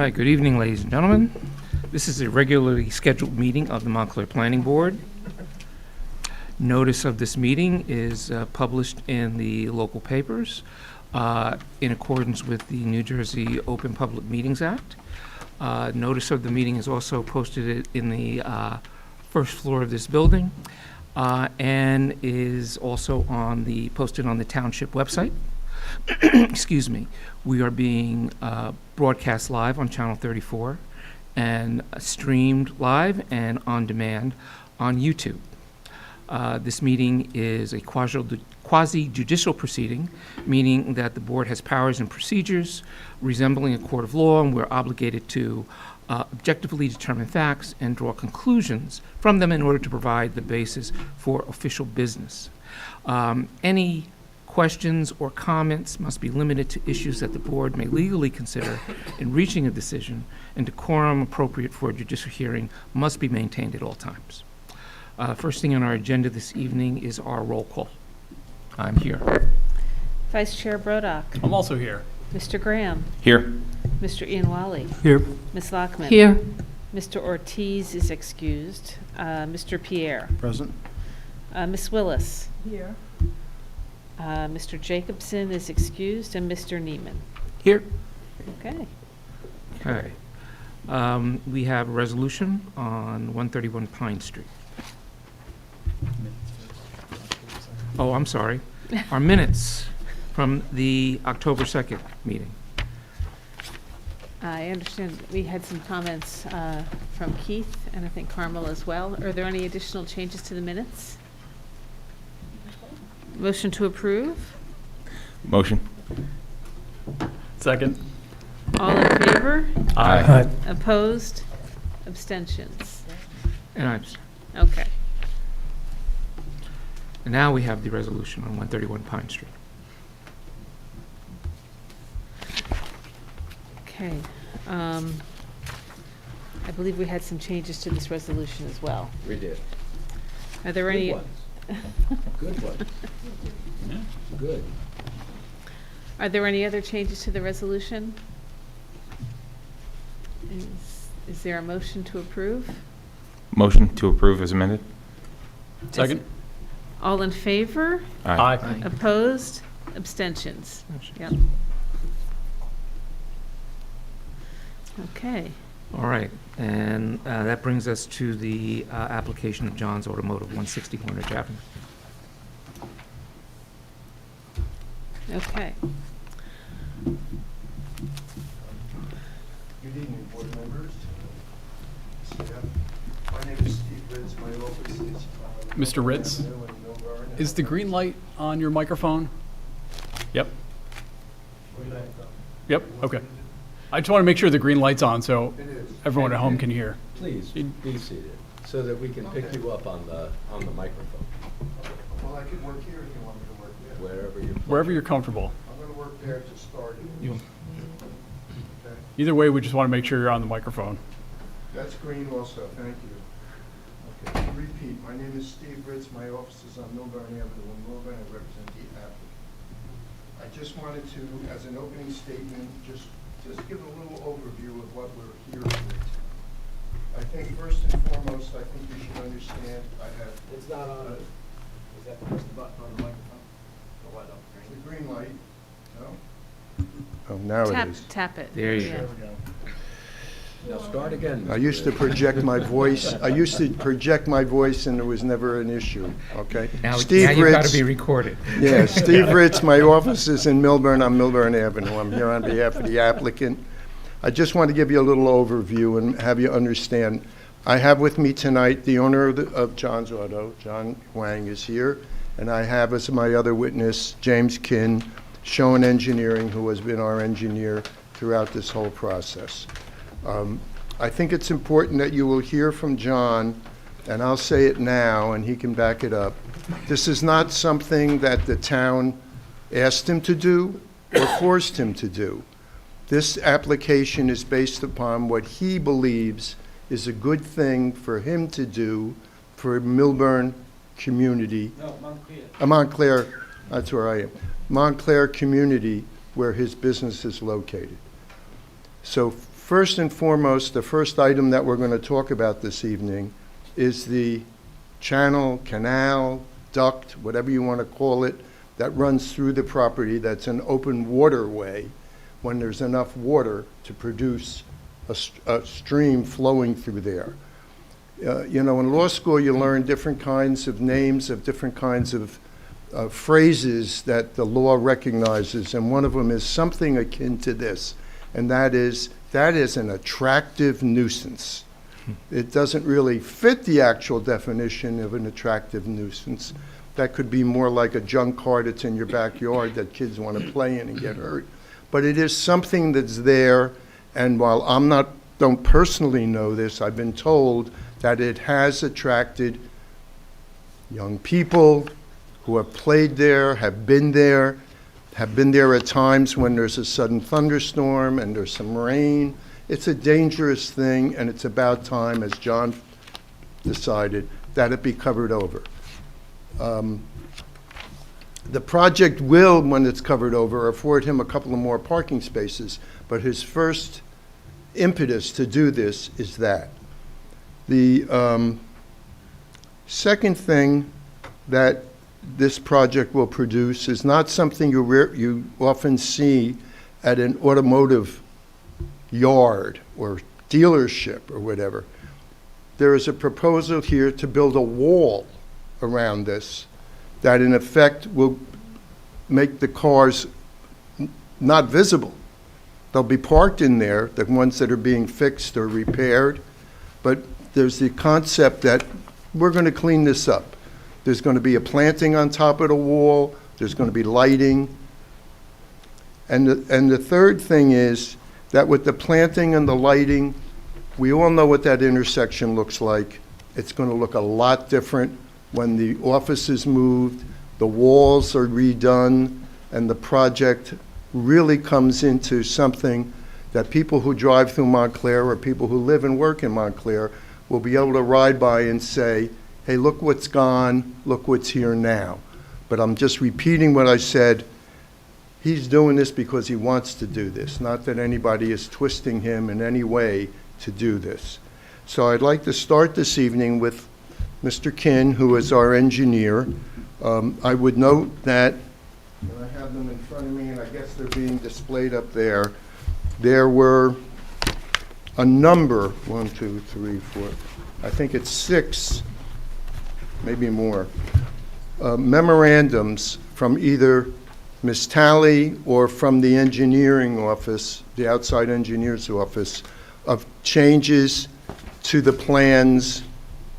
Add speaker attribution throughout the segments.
Speaker 1: right, good evening, ladies and gentlemen. This is a regularly scheduled meeting of the Montclair Planning Board. Notice of this meeting is published in the local papers in accordance with the New Jersey Open Public Meetings Act. Notice of the meeting is also posted in the first floor of this building and is also posted on the township website. Excuse me. We are being broadcast live on Channel 34 and streamed live and on demand on YouTube. This meeting is a quasi-judicial proceeding, meaning that the board has powers and procedures resembling a court of law, and we're obligated to objectively determine facts and draw conclusions from them in order to provide the basis for official business. Any questions or comments must be limited to issues that the board may legally consider in reaching a decision, and decorum appropriate for a judicial hearing must be maintained at all times. First thing on our agenda this evening is our roll call. I'm here.
Speaker 2: Vice Chair Brodock.
Speaker 3: I'm also here.
Speaker 2: Mr. Graham.
Speaker 4: Here.
Speaker 2: Mr. Ian Wally.
Speaker 3: Here.
Speaker 2: Ms. Lockman.
Speaker 5: Here.
Speaker 2: Mr. Ortiz is excused. Mr. Pierre.
Speaker 3: Present.
Speaker 2: Ms. Willis.
Speaker 5: Here.
Speaker 2: Mr. Jacobson is excused, and Mr. Neiman.
Speaker 1: Here.
Speaker 2: Okay.
Speaker 1: Okay. We have a resolution on 131 Pine Street. Oh, I'm sorry. Our minutes from the October 2nd meeting.
Speaker 2: I understand we had some comments from Keith, and I think Carmel as well. Are there any additional changes to the minutes? Motion to approve?
Speaker 4: Motion.
Speaker 3: Second.
Speaker 2: All in favor?
Speaker 4: Aye.
Speaker 2: Opposed? Abstentions?
Speaker 1: And
Speaker 2: Okay.
Speaker 1: and now we have the resolution on 131 Pine Street.
Speaker 2: Okay. I believe we had some changes to this resolution as well.
Speaker 6: We did.
Speaker 2: Are there any?
Speaker 6: Good one. Good.
Speaker 2: Are there any other changes to the resolution? Is there a motion to approve?
Speaker 4: Motion to approve as amended.
Speaker 3: Second.
Speaker 2: All in favor?
Speaker 3: Aye.
Speaker 2: Opposed? Abstentions? Yep. Okay.
Speaker 1: All right, and that brings us to the application of John's Automotive, 160 Glenridge Avenue.
Speaker 2: Okay.
Speaker 7: Good evening, board members. My name is Steve Ritz. My office is...
Speaker 3: Mr. Ritz, is the green light on your microphone? Yep. Yep, okay. I just want to make sure the green light's on so
Speaker 7: It is.
Speaker 3: everyone at home can hear.
Speaker 6: Please be seated so that we can pick you up on the microphone.
Speaker 7: Well, I could work here if you want me to work there.
Speaker 3: Wherever you're comfortable.
Speaker 7: I'm going to work there to start.
Speaker 1: You-
Speaker 7: Okay.
Speaker 3: Either way, we just want to make sure you're on the microphone.
Speaker 7: That's green also, thank you. Okay, to repeat, my name is Steve Ritz. My office is on Milburn Avenue in Milburn. I represent the applicant. I just wanted to, as an opening statement, just give a little overview of what we're here with. I think first and foremost, I think you should understand, I have...
Speaker 6: It's not on. Is that press the button on the microphone? The light up
Speaker 7: The green light, no? Oh, now it is.
Speaker 2: Tap it.
Speaker 1: There you
Speaker 2: Yeah.
Speaker 1: go.
Speaker 6: Now start again.
Speaker 7: I used to project my voice, and it was never an issue, okay?
Speaker 1: Now
Speaker 7: Steve
Speaker 1: you've got to
Speaker 7: Ritz.
Speaker 1: be recorded.
Speaker 7: Yeah, Steve Ritz, my office is in Milburn, on Milburn Avenue. I'm here on behalf of the applicant. I just want to give you a little overview and have you understand. I have with me tonight the owner of John's Auto, John Wang is here, and I have as my other witness, James Kinn, Schoen Engineering, who has been our engineer throughout this whole process. I think it's important that you will hear from John, and I'll say it now, and he can back it up. This is not something that the town asked him to do or forced him to do. This application is based upon what he believes is a good thing for him to do for Milburn community.
Speaker 6: No, Montclair.
Speaker 7: Montclair, that's where I am. Montclair community where his business is located. So First and foremost, the first item that we're going to talk about this evening is the channel, canal, duct, whatever you want to call it, that runs through the property that's an open waterway when there's enough water to produce a stream flowing through there. You know, in law school, you learn different kinds of names of different kinds of phrases that the law recognizes, and one of them is something akin to this, and that is an attractive nuisance. It doesn't really fit the actual definition of an attractive nuisance. That could be more like a junk car that's in your backyard that kids want to play in and get hurt. But it is something that's there, and while don't personally know this, I've been told that it has attracted young people who have played there, have been there at times when there's a sudden thunderstorm and there's some rain. It's a dangerous thing, and it's about time, as John decided, that it be covered over. The project will, when it's covered over, afford him a couple of more parking spaces, but his first impetus to do this is that. The second thing that this project will produce is not something you often see at an automotive yard or dealership or whatever. There is a proposal here to build a wall around this that in effect will make the cars not visible. They'll be parked in there, the ones that are being fixed or repaired, but there's the concept that we're going to clean this up. There's going to be a planting on top of the wall, there's going to be lighting. And the third thing is that with the planting and the lighting, we all know what that intersection looks like. It's going to look a lot different when the office is moved, the walls are redone, and the project really comes into something that people who drive through Montclair or people who live and work in Montclair will be able to ride by and say, hey, look what's gone, look what's here now. But I'm just repeating what I said. He's doing this because he wants to do this, not that anybody is twisting him in any way to do this. So I'd like to start this evening with Mr. Kinn, who is our engineer. I would note that, and I have them in front of me, and I guess they're being displayed up there. There were a number, 1, 2, 3, 4, I think it's 6, maybe more, memorandums from either Ms. Talley or from the engineering office, the outside engineer's office, of changes to the plans,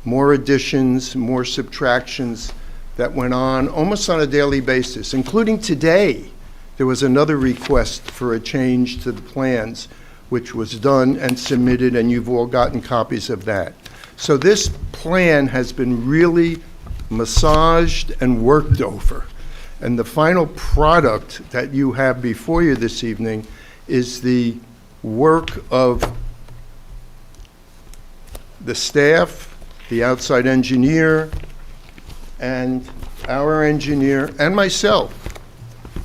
Speaker 7: more additions, more subtractions that went on almost on a daily basis, including today. There was another request for a change to the plans, which was done and submitted, and you've all gotten copies of that. So this plan has been really massaged and worked over. And the final product that you have before you this evening is the work of the staff, the outside engineer, and our engineer, and myself,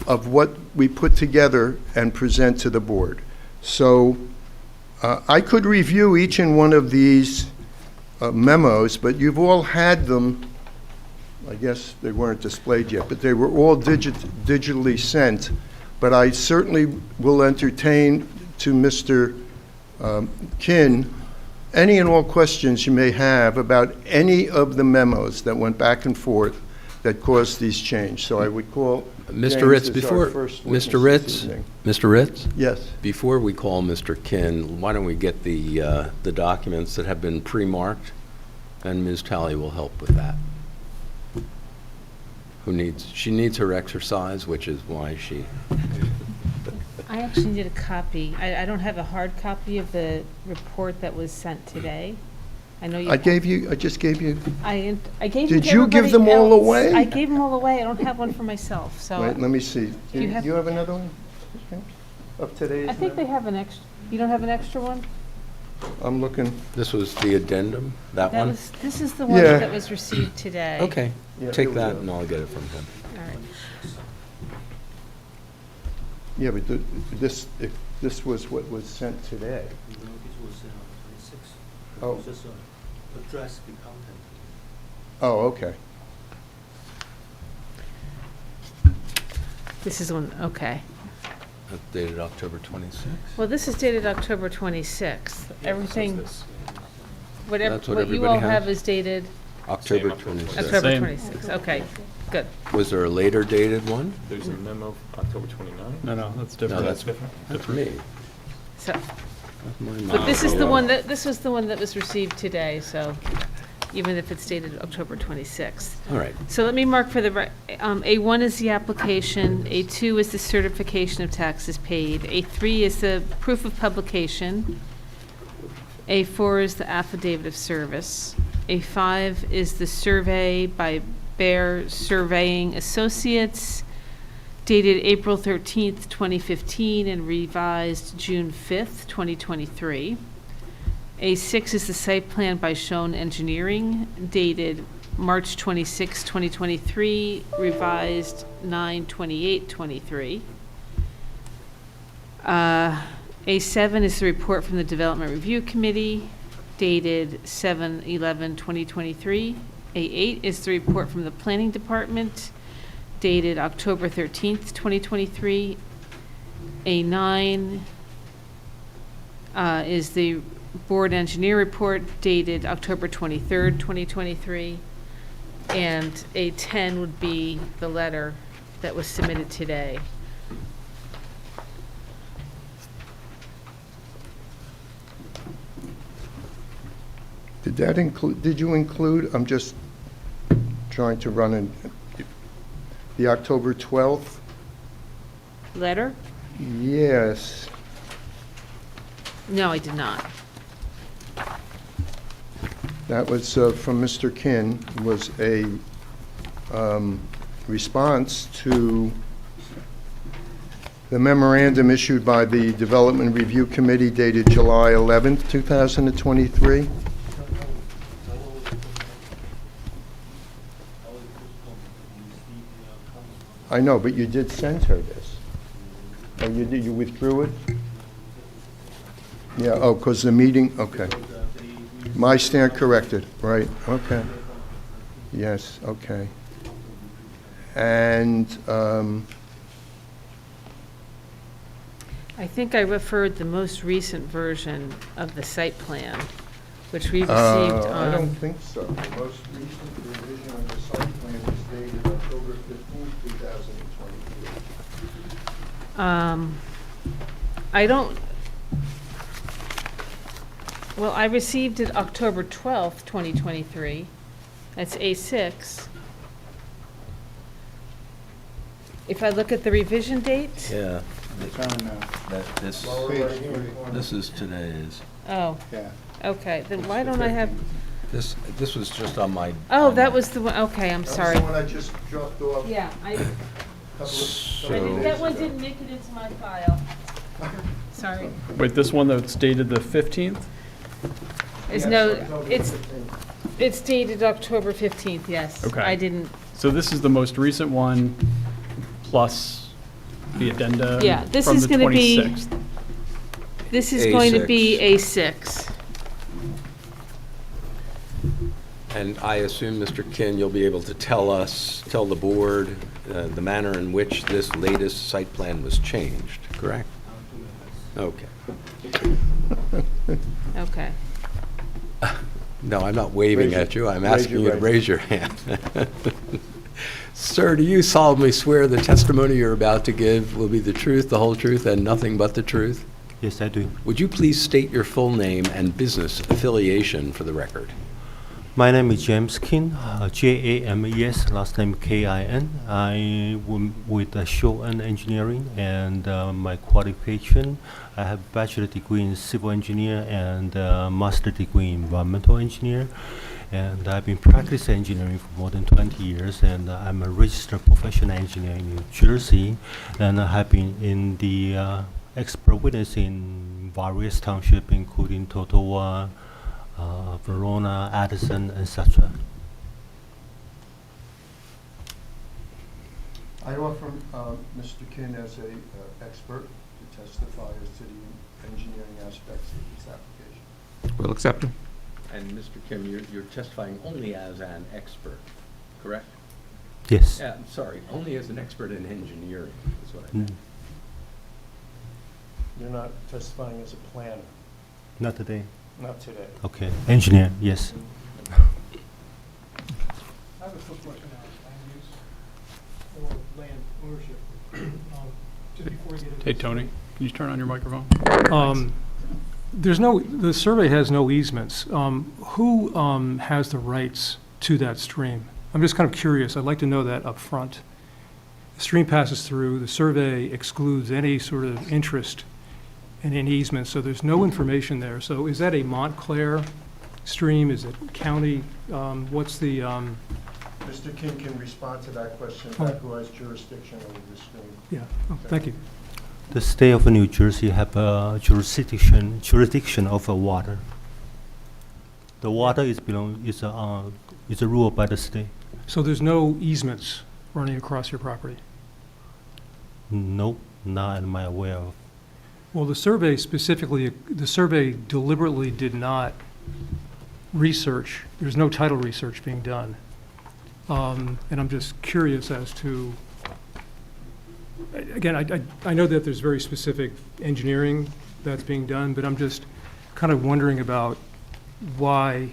Speaker 7: of what we put together and present to the board. So I could review each and one of these memos, but you've all had them. I guess they weren't displayed yet, but they were all digitally sent. But I certainly will entertain to Mr. Kinn any and all questions you may have about any of the memos that went back and forth that caused these changes. So I would call
Speaker 5: Mr. Ritz,
Speaker 7: James as
Speaker 5: before
Speaker 7: our first witness
Speaker 5: Mr. Ritz,
Speaker 7: this evening.
Speaker 5: Mr. Ritz,
Speaker 7: Yes.
Speaker 5: before we call Mr. Kinn, why don't we get the documents that have been pre-marked, and Ms. Talley will help with that. She needs her exercise, which is why she.
Speaker 2: I actually need a copy. I don't have a hard copy of the report that was sent today. I know you.
Speaker 7: I just gave you,
Speaker 2: I gave
Speaker 7: Did
Speaker 2: them to
Speaker 7: you give
Speaker 2: everybody
Speaker 7: them all
Speaker 2: else.
Speaker 7: away?
Speaker 2: I gave them all away. I don't have one for myself, so.
Speaker 7: wait, let me see.
Speaker 2: Do you have-
Speaker 7: You have another one? Of today's?
Speaker 2: I think they have an extra, you don't have an extra one?
Speaker 7: I'm looking.
Speaker 5: This was the addendum, that one?
Speaker 2: This is the one
Speaker 7: Yeah.
Speaker 2: that was received today.
Speaker 5: Okay,
Speaker 7: Yeah, here
Speaker 5: take
Speaker 7: we
Speaker 5: that
Speaker 7: go.
Speaker 5: and I'll get it from him.
Speaker 2: All right.
Speaker 7: Yeah, but this was what was sent today.
Speaker 8: No, this was 26.
Speaker 7: Oh.
Speaker 8: Just address the content.
Speaker 7: Oh, okay.
Speaker 2: This is one, okay.
Speaker 5: That's dated October 26th.
Speaker 2: Well, this is dated October 26th. Everything, whatever,
Speaker 5: That's what
Speaker 2: what you
Speaker 5: everybody
Speaker 2: all have
Speaker 5: has?
Speaker 2: is dated
Speaker 5: October
Speaker 4: October
Speaker 5: 26th.
Speaker 2: October
Speaker 3: Same.
Speaker 2: 26th. Okay, good.
Speaker 5: Was there a later dated one?
Speaker 4: There's a memo, October 29th.
Speaker 3: No, that's
Speaker 5: No,
Speaker 3: different.
Speaker 5: that's me.
Speaker 2: So,
Speaker 5: That's my
Speaker 2: but this is the
Speaker 5: memo.
Speaker 2: one that, this was the one that was received today, so even if it's dated October 26th.
Speaker 5: All right.
Speaker 2: So let me mark for the, A1 is the application, A2 is the certification of taxes paid, A3 is the proof of publication, A4 is the affidavit of service, A5 is the survey by Bear Surveying Associates dated April 13th, 2015, and revised June 5th, 2023. A6 is the site plan by Schoen Engineering dated March 26, 2023, revised 9/28/23. A7 is the report from the Development Review Committee dated 7/11/2023. A8 is the report from the Planning Department dated October 13th, 2023. A9 is the Board Engineer Report dated October 23rd, 2023. And A10 would be the letter that was submitted today.
Speaker 7: Did that include, did you include, I'm just trying to run in, the October 12th?
Speaker 2: Letter?
Speaker 7: Yes.
Speaker 2: No, I did not.
Speaker 7: That was from Mr. Kin, was a response to the memorandum issued by the Development Review Committee dated July 11th, 2023. I know, but you did send her this. Oh, you withdrew it? Yeah, oh, because the meeting, okay. My stand corrected, right, okay. Yes, okay. And,
Speaker 2: I think I referred the most recent version of the site plan, which we received
Speaker 7: I don't
Speaker 2: on,
Speaker 7: think so. The most recent revision of the site plan is dated October 15th, 2023.
Speaker 2: I don't, well, I received it October 12th, 2023. That's A6. If I look at the revision date,
Speaker 5: Yeah.
Speaker 7: That
Speaker 5: This is today's.
Speaker 2: oh,
Speaker 7: Yeah.
Speaker 2: okay, then why don't I have,
Speaker 5: This was just on my.
Speaker 2: oh,
Speaker 5: on
Speaker 2: that
Speaker 5: my-
Speaker 2: was the one, okay, I'm sorry.
Speaker 7: That was the one I just dropped off.
Speaker 2: Yeah,
Speaker 5: So-
Speaker 2: that one didn't make it into my file. Sorry.
Speaker 3: Wait, this one that's dated the 15th?
Speaker 2: It's no, it's dated October 15th, yes.
Speaker 3: Okay.
Speaker 2: I didn't,
Speaker 3: So this is the most recent one, plus the addenda
Speaker 2: Yeah, this
Speaker 3: from
Speaker 2: is
Speaker 3: the
Speaker 2: gonna be-
Speaker 3: 26th.
Speaker 2: this is going to be A6.
Speaker 5: And I assume, Mr. Kin, you'll be able to tell the board, the manner in which this latest site plan was changed, correct? Okay.
Speaker 2: Okay.
Speaker 5: No, I'm not waving
Speaker 7: Raise your-
Speaker 5: at you. I'm
Speaker 7: raise
Speaker 5: asking
Speaker 7: your
Speaker 5: you to
Speaker 7: right
Speaker 5: raise your hand. Sir, do you solemnly swear the testimony you're about to give will be the truth, the whole truth, and nothing but the truth?
Speaker 8: Yes, I do.
Speaker 5: Would you please state your full name and business affiliation for the record?
Speaker 8: My name is James Kin, James, last name Kin. I'm with Schoen Engineering, and my qualification, I have bachelor degree in civil engineer and master degree in environmental engineer. And I've been practicing engineering for more than 20 years, and I'm a registered professional engineer in New Jersey, and I have been in the expert witness in various townships, including Totowa, Verona, Addison, etc.
Speaker 7: I offer Mr. Kin as a expert to testify as to the engineering aspects of this application.
Speaker 1: We'll accept him.
Speaker 5: And Mr. Kim, you're testifying only as an expert, correct?
Speaker 8: Yes.
Speaker 5: Yeah, I'm sorry, only as an expert in engineering is what I
Speaker 8: Mm,
Speaker 5: meant.
Speaker 7: You're not testifying as a planner,
Speaker 8: Not today.
Speaker 7: not today.
Speaker 8: Okay. Engineer, yes.
Speaker 6: I have a quick question on land use or land ownership. Just before we get into.
Speaker 3: Hey, Tony, can you turn on your microphone?
Speaker 9: The survey has no easements. Who has the rights to that stream? I'm just kind of curious. I'd like to know that up front. The stream passes through, the survey excludes any sort of interest in an easement, so there's no information there. So is that a Montclair stream? Is it county? What's the,
Speaker 7: Mr. Kin can respond to that question about who has jurisdiction over the stream.
Speaker 9: yeah, oh, thank you.
Speaker 8: The state of New Jersey have a jurisdiction over water. The water is ruled by the state.
Speaker 9: So there's no easements running across your property?
Speaker 8: Nope, not am I aware of.
Speaker 9: Well, the survey deliberately did not research, there's no title research being done. And I'm just curious as to, again, I know that there's very specific engineering that's being done, but I'm just kind of wondering about why,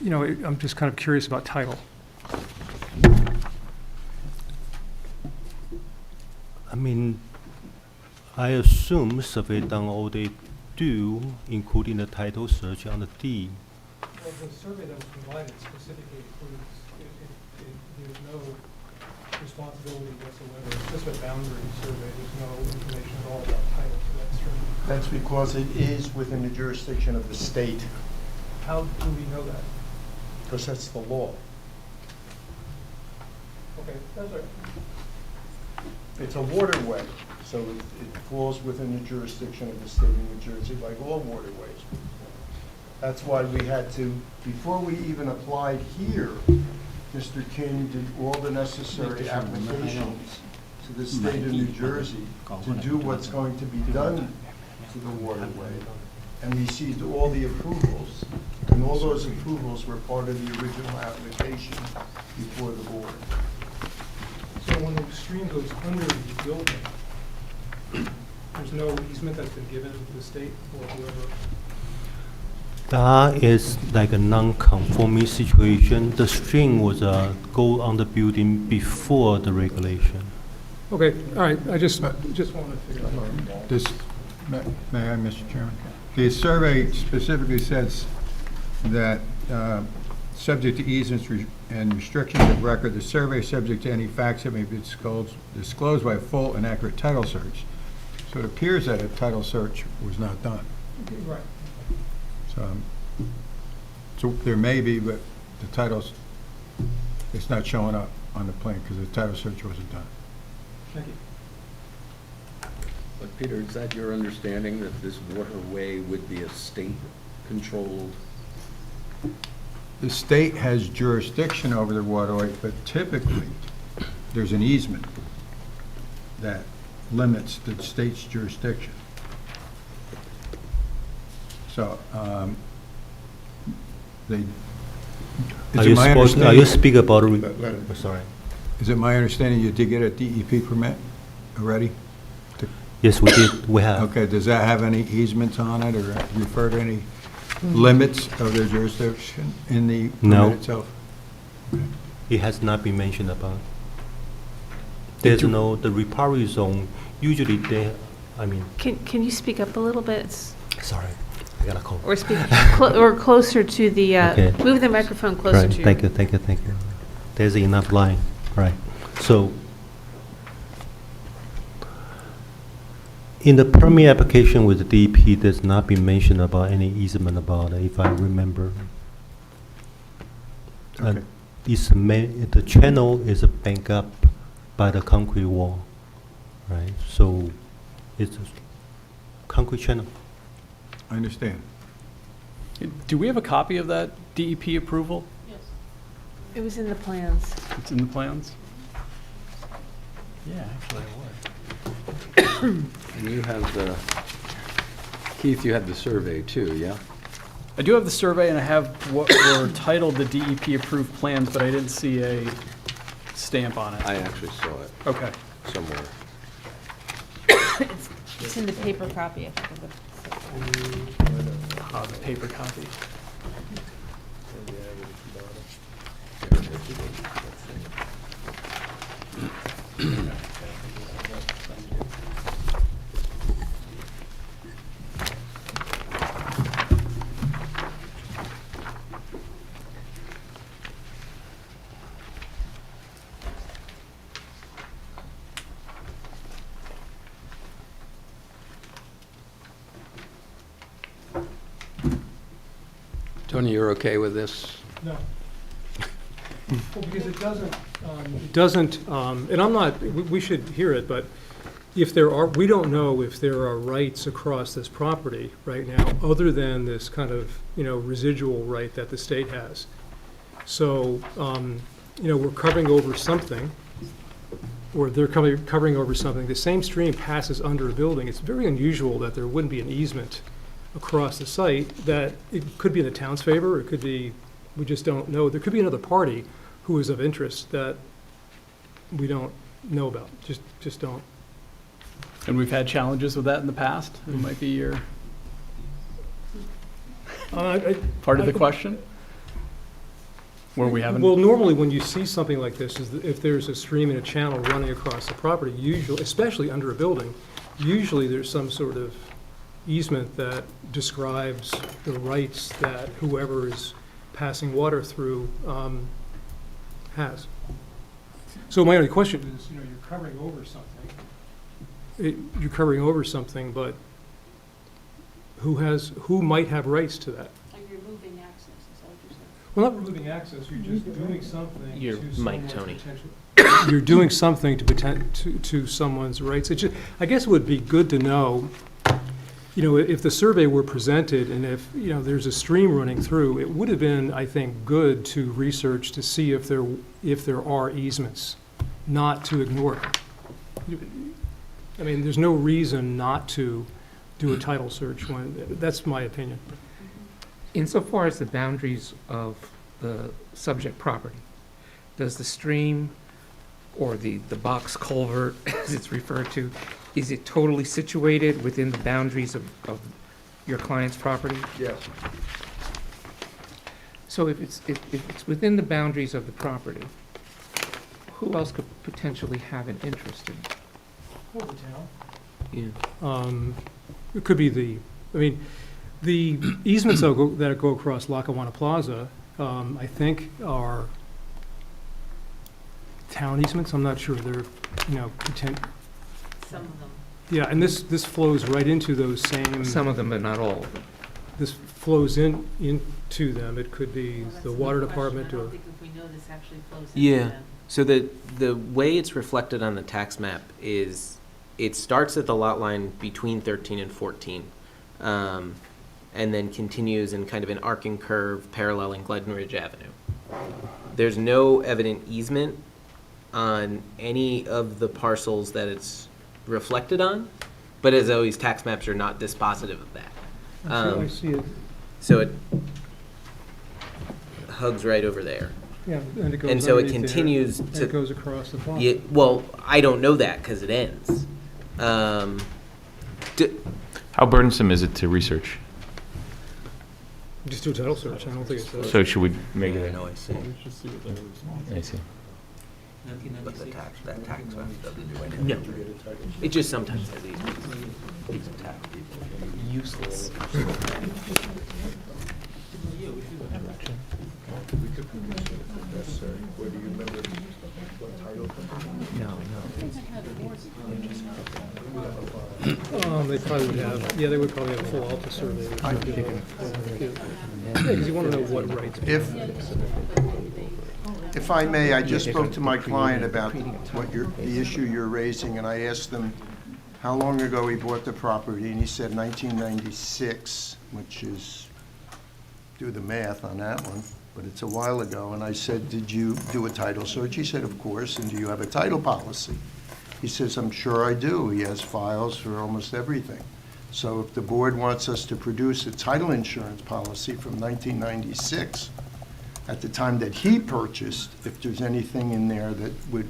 Speaker 9: I'm just kind of curious about title.
Speaker 8: I mean, I assume survey done all they do, including the title search on the deed.
Speaker 9: Well, the survey that was provided specifically includes, there's no responsibility whatsoever. It's just a boundary survey. There's no information at all about title to that stream.
Speaker 7: That's because it is within the jurisdiction of the state,
Speaker 9: How do we know that?
Speaker 7: because that's the law.
Speaker 9: Okay, that's right.
Speaker 7: It's a waterway, so it falls within the jurisdiction of the state of New Jersey, like all waterways. That's why we had to, before we even applied here, Mr. King did all the necessary applications to the state of New Jersey to do what's going to be done to the waterway, and received all the approvals, and all those approvals were part of the original application before the board.
Speaker 9: So when the stream goes under the building, there's no easement that's been given to the state or whoever?
Speaker 8: That is like a non-conforming situation. The stream was go on the building before the regulation.
Speaker 9: Okay, all right, I just wanted to figure out.
Speaker 10: This, may I, Mr. Chairman? The survey specifically says that, subject to easements and restrictions of record, the survey is subject to any facts that may be disclosed by a full and accurate title search. So it appears that a title search was not done.
Speaker 9: Right.
Speaker 10: So there may be, but the titles, it's not showing up on the plan because the title search wasn't done.
Speaker 9: Thank you.
Speaker 5: But Peter, is that your understanding that this waterway would be a state-controlled?
Speaker 10: The state has jurisdiction over the waterway, but typically, there's an easement that limits the state's jurisdiction. So,
Speaker 8: Are
Speaker 10: is
Speaker 8: you
Speaker 10: it my
Speaker 8: are you speak about?
Speaker 7: Let him.
Speaker 8: Sorry.
Speaker 10: Is it my understanding you did get a DEP permit already?
Speaker 8: Yes, we did. We have.
Speaker 10: Okay, does that have any easements on it or refer to any limits of their jurisdiction in the
Speaker 8: No.
Speaker 10: permit itself?
Speaker 8: It has not been mentioned about. There's
Speaker 10: you-
Speaker 8: no, the recovery zone, usually
Speaker 2: Can you speak up a little bit?
Speaker 8: sorry, I got a call.
Speaker 2: Or speak, or closer to the,
Speaker 8: Okay.
Speaker 2: move the microphone closer
Speaker 8: Right,
Speaker 2: to you.
Speaker 8: thank you. There's enough line, right. So, in the permit application with the DEP, there's not been mentioned about any easement about it, if I remember. And
Speaker 10: Okay.
Speaker 8: the channel is banked up by the concrete wall, right? So, it's a concrete channel.
Speaker 10: I understand.
Speaker 3: Do we have a copy of that DEP approval?
Speaker 2: It was in the plans.
Speaker 3: It's in the plans? Yeah, actually I would.
Speaker 5: And you have the, Keith, you have the survey too, yeah?
Speaker 3: I do have the survey, and I have what were titled the DEP-approved plans, but I didn't see a stamp on it.
Speaker 5: I actually saw it
Speaker 3: Okay.
Speaker 5: somewhere.
Speaker 2: It's in the paper copy, I think.
Speaker 3: The paper copy.
Speaker 5: Tony, you're okay with this?
Speaker 9: No. Well, because it doesn't, and I'm not, we should hear it, but if there are, we don't know if there are rights across this property right now, other than this kind of, residual right that the state has. So, we're covering over something, or they're covering over something. The same stream passes under a building. It's very unusual that there wouldn't be an easement across the site, that it could be in the town's favor, it could be, we just don't know. There could be another party who is of interest that we don't know about, just don't.
Speaker 3: And we've had challenges with that in the past. It might be your part of the question? Where we haven't.
Speaker 9: Well, normally when you see something like this, is that if there's a stream and a channel running across the property, usually, especially under a building, usually there's some sort of easement that describes the rights that whoever is passing water through has. So my only question is, you're covering over something. You're covering over something, but who might have rights to that?
Speaker 2: Like removing access, is that what you're saying?
Speaker 9: Well, not removing access, you're just doing something
Speaker 4: You're
Speaker 9: to
Speaker 4: Mike,
Speaker 9: someone's
Speaker 4: Tony.
Speaker 9: potential- You're doing something to someone's rights. I guess it would be good to know, if the survey were presented and if, there's a stream running through, it would have been, I think, good to research to see if there are easements, not to ignore it. I mean, there's no reason not to do a title search that's my opinion.
Speaker 1: Insofar as the boundaries of the subject property, does the stream or the box culvert, as it's referred to, is it totally situated within the boundaries of your client's property?
Speaker 7: Yes.
Speaker 1: So if it's within the boundaries of the property, who else could potentially have an interest in it?
Speaker 9: Or the town.
Speaker 4: Yeah.
Speaker 9: It could be the easements that go across Lackawanna Plaza, I think are town easements. I'm not sure they're,
Speaker 2: Some of them.
Speaker 9: yeah, and this flows right into those same.
Speaker 1: Some of them, but not all of them.
Speaker 9: This flows into them. It could be
Speaker 2: Well, that's
Speaker 9: the
Speaker 2: a good
Speaker 9: water
Speaker 2: question.
Speaker 9: department
Speaker 2: I don't
Speaker 9: or.
Speaker 2: think if we know this actually flows into
Speaker 11: Yeah.
Speaker 2: them.
Speaker 11: So the way it's reflected on the tax map is it starts at the lot line between 13 and 14, and then continues in kind of an arcing curve paralleling Glenridge Avenue. There's no evident easement on any of the parcels that it's reflected on, but as always, tax maps are not dispositive of that.
Speaker 9: I see it.
Speaker 11: So it hugs right over there.
Speaker 9: Yeah, and it goes.
Speaker 11: And so it
Speaker 9: underneath there,
Speaker 11: continues
Speaker 9: and
Speaker 11: to.
Speaker 9: it goes across the plaza.
Speaker 11: Yeah, well, I don't know that because it ends.
Speaker 4: How burdensome is it to research?
Speaker 9: Just do a title search. I don't think it's.
Speaker 4: So should we make
Speaker 5: Yeah,
Speaker 4: it?
Speaker 5: no, I see.
Speaker 4: I see.
Speaker 5: But that tax map doesn't do anything.
Speaker 11: No, it just sometimes has these.
Speaker 1: Useless. No.
Speaker 9: They probably would have. Yeah, they would probably have a full Alta survey. Yeah, because you want to know what rights.
Speaker 7: If I may, I just spoke to my client about the issue you're raising, and I asked him how long ago he bought the property, and he said 1996, which is, do the math on that one, but it's a while ago. And I said, did you do a title search? He said, of course. And do you have a title policy? He says, I'm sure I do. He has files for almost everything. So if the board wants us to produce a title insurance policy from 1996, at the time that he purchased, if there's anything in there that would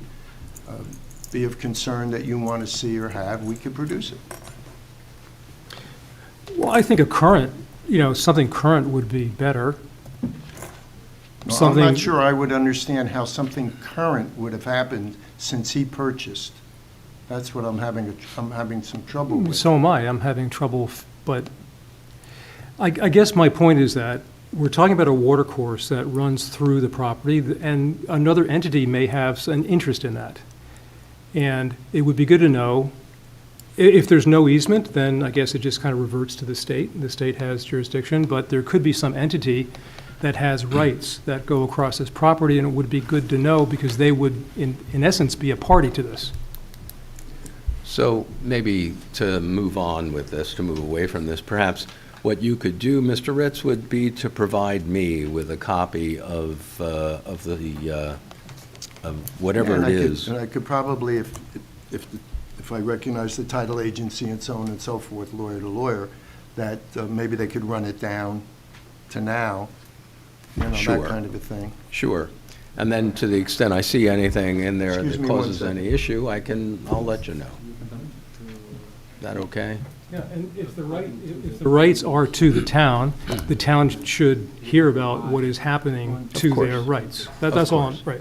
Speaker 7: be of concern that you want to see or have, we could produce it.
Speaker 9: Well, I think a current, something current would be better.
Speaker 7: Well, I'm
Speaker 9: Something-
Speaker 7: not sure I would understand how something current would have happened since he purchased. That's what I'm having some trouble with.
Speaker 9: So am I. I'm having trouble, but I guess my point is that we're talking about a water course that runs through the property, and another entity may have an interest in that. And it would be good to know, if there's no easement, then I guess it just kind of reverts to the state. The state has jurisdiction, but there could be some entity that has rights that go across this property, and it would be good to know because they would, in essence, be a party to this.
Speaker 5: So maybe to move on with this, to move away from this, perhaps what you could do, Mr. Ritz, would be to provide me with a copy of whatever
Speaker 7: And
Speaker 5: it is.
Speaker 7: And I could probably, if I recognize the title agency and so on and so forth, lawyer to lawyer, that maybe they could run it down to now,
Speaker 5: Sure.
Speaker 7: that kind of a thing.
Speaker 5: Sure. And then to the extent I see anything in there
Speaker 7: Excuse
Speaker 5: that
Speaker 7: me one
Speaker 5: causes
Speaker 7: second.
Speaker 5: any issue, I'll let you know. Is that okay?
Speaker 9: Yeah, and if the rights are to the town should hear about what is happening to
Speaker 5: course.
Speaker 9: their rights. That's all I'm, right.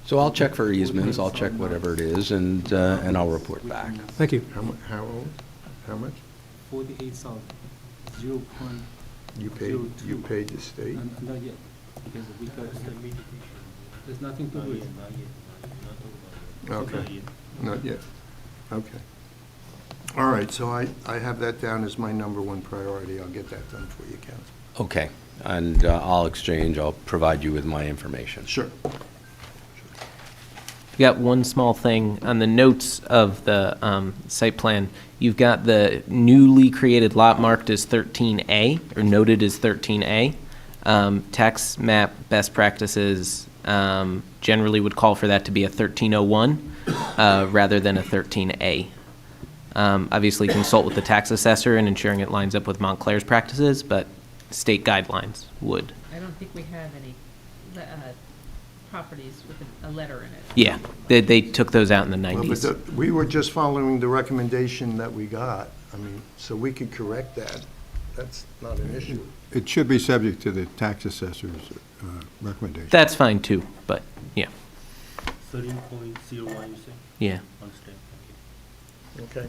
Speaker 5: So I'll check for easements, I'll check whatever it is, and I'll report back.
Speaker 9: Thank you.
Speaker 7: How old? How much?
Speaker 12: 48,000, 0.
Speaker 7: You paid the state?
Speaker 12: Not yet, because we got, there's nothing to do with it.
Speaker 7: Okay, not yet. Okay. All right, so I have that down as my number one priority. I'll get that done for you, Council.
Speaker 5: Okay, and I'll provide you with my information.
Speaker 7: Sure.
Speaker 11: You got one small thing on the notes of the site plan. You've got the newly created lot marked as 13A, or noted as 13A. Tax map best practices generally would call for that to be a 1301 rather than a 13A. Obviously, consult with the tax assessor in ensuring it lines up with Montclair's practices, but state guidelines would.
Speaker 2: I don't think we have any properties with a letter in it.
Speaker 11: Yeah, they took those out in the
Speaker 7: Well,
Speaker 11: 90s.
Speaker 7: but we were just following the recommendation that we got. I mean, so we could correct that. That's not an issue.
Speaker 10: It should be subject to the tax assessor's recommendation.
Speaker 11: That's fine too, but yeah,
Speaker 8: 13.01, you say?
Speaker 11: yeah.
Speaker 8: Understand.
Speaker 7: Okay.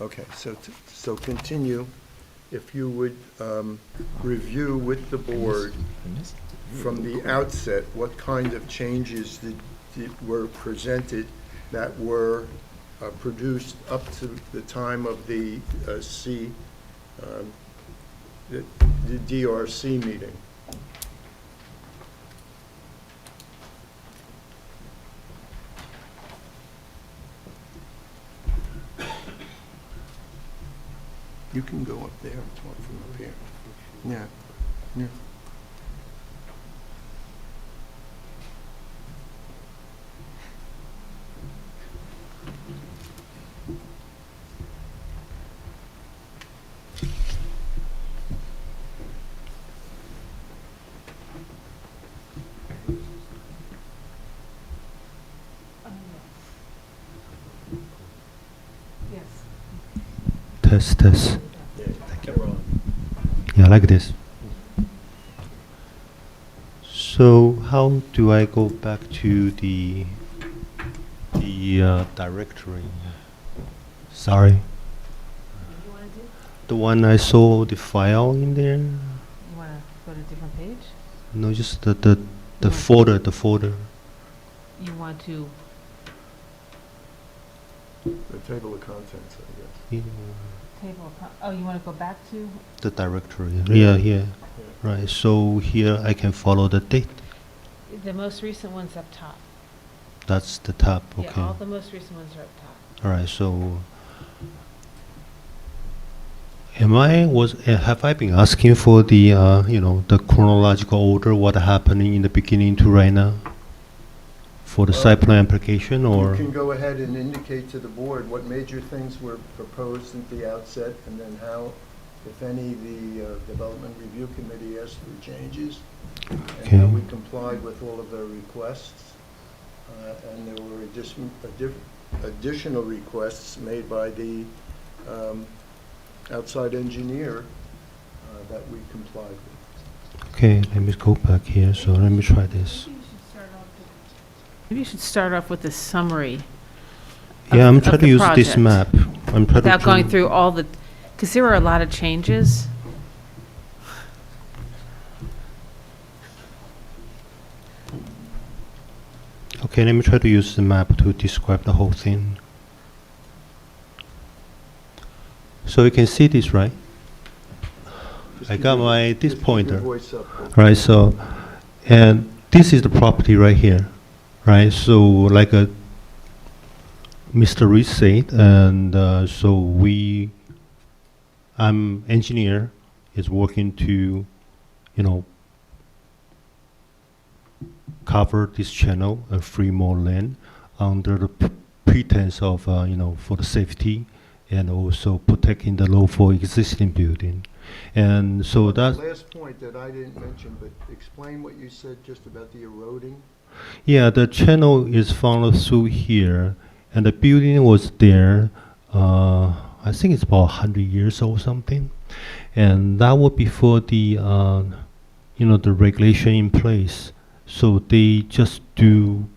Speaker 7: Okay, so continue. If you would review with the board from the outset, what kind of changes were presented that were produced up to the time of the the DRC meeting. You can go up there, or from up here. Yeah, yeah.
Speaker 8: Test, test. Yeah, like this. So how do I go back to the directory? Sorry. The one I saw the file in there?
Speaker 2: You want to go to a different page?
Speaker 8: No, just the folder, the folder.
Speaker 2: You want to,
Speaker 7: The table of contents, I guess.
Speaker 8: Yeah,
Speaker 2: you want to go back to?
Speaker 8: the directory. Yeah, here. Right. So here I can follow the date.
Speaker 2: The most recent one's up top.
Speaker 8: That's the top. Okay.
Speaker 2: Yeah, all the most recent ones are up top.
Speaker 8: All right. So Have I been asking for the, the chronological order, what happening in the beginning to right now? For the site plan application,
Speaker 7: You
Speaker 8: or?
Speaker 7: can go ahead and indicate to the board what major things were proposed at the outset, and then how, if any, the Development Review Committee asked for changes, and how
Speaker 8: Okay.
Speaker 7: we complied with all of their requests. And there were additional requests made by the outside engineer that we complied with.
Speaker 8: Okay, let me go back here, so let me try this.
Speaker 2: Maybe you should start off with a summary.
Speaker 8: Yeah, I'm
Speaker 2: of
Speaker 8: trying to
Speaker 2: the
Speaker 8: use this
Speaker 2: project,
Speaker 8: map. I'm trying
Speaker 2: Without
Speaker 8: to
Speaker 2: going through all the, because there were a lot of changes.
Speaker 8: Okay, let me try to use the map to describe the whole thing. So you can see this, right?
Speaker 7: Just
Speaker 8: I
Speaker 7: keep
Speaker 8: got
Speaker 7: your-
Speaker 8: this
Speaker 7: just keep
Speaker 8: pointer.
Speaker 7: your voice up.
Speaker 8: Right, so, and this is the property right here, right? So like Mr. Reed said, and I'm engineer, is working to, cover this channel and free more land under the pretense of, for the safety and also protecting the low for existing building. And so that's,
Speaker 7: Last point that I didn't mention, but explain what you said just about the eroding.
Speaker 8: yeah, the channel is followed through here, and the building was there, I think it's about 100 years or something. And that was before the, the regulation in place. So they just do,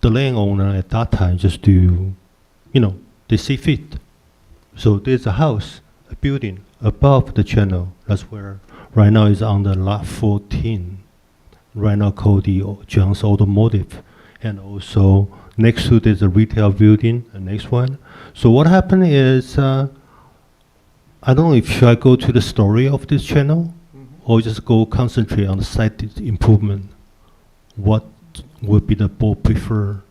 Speaker 8: the landowner at that time just do, they see fit. So there's a house, a building above the channel. That's where right now is on the lot 14. Right now called the John's Automotive. And also next to there's a retail building, the next one. So what happened is, I don't know if should I go to the story of this channel or just go concentrate on the site improvement. What would be the board prefer?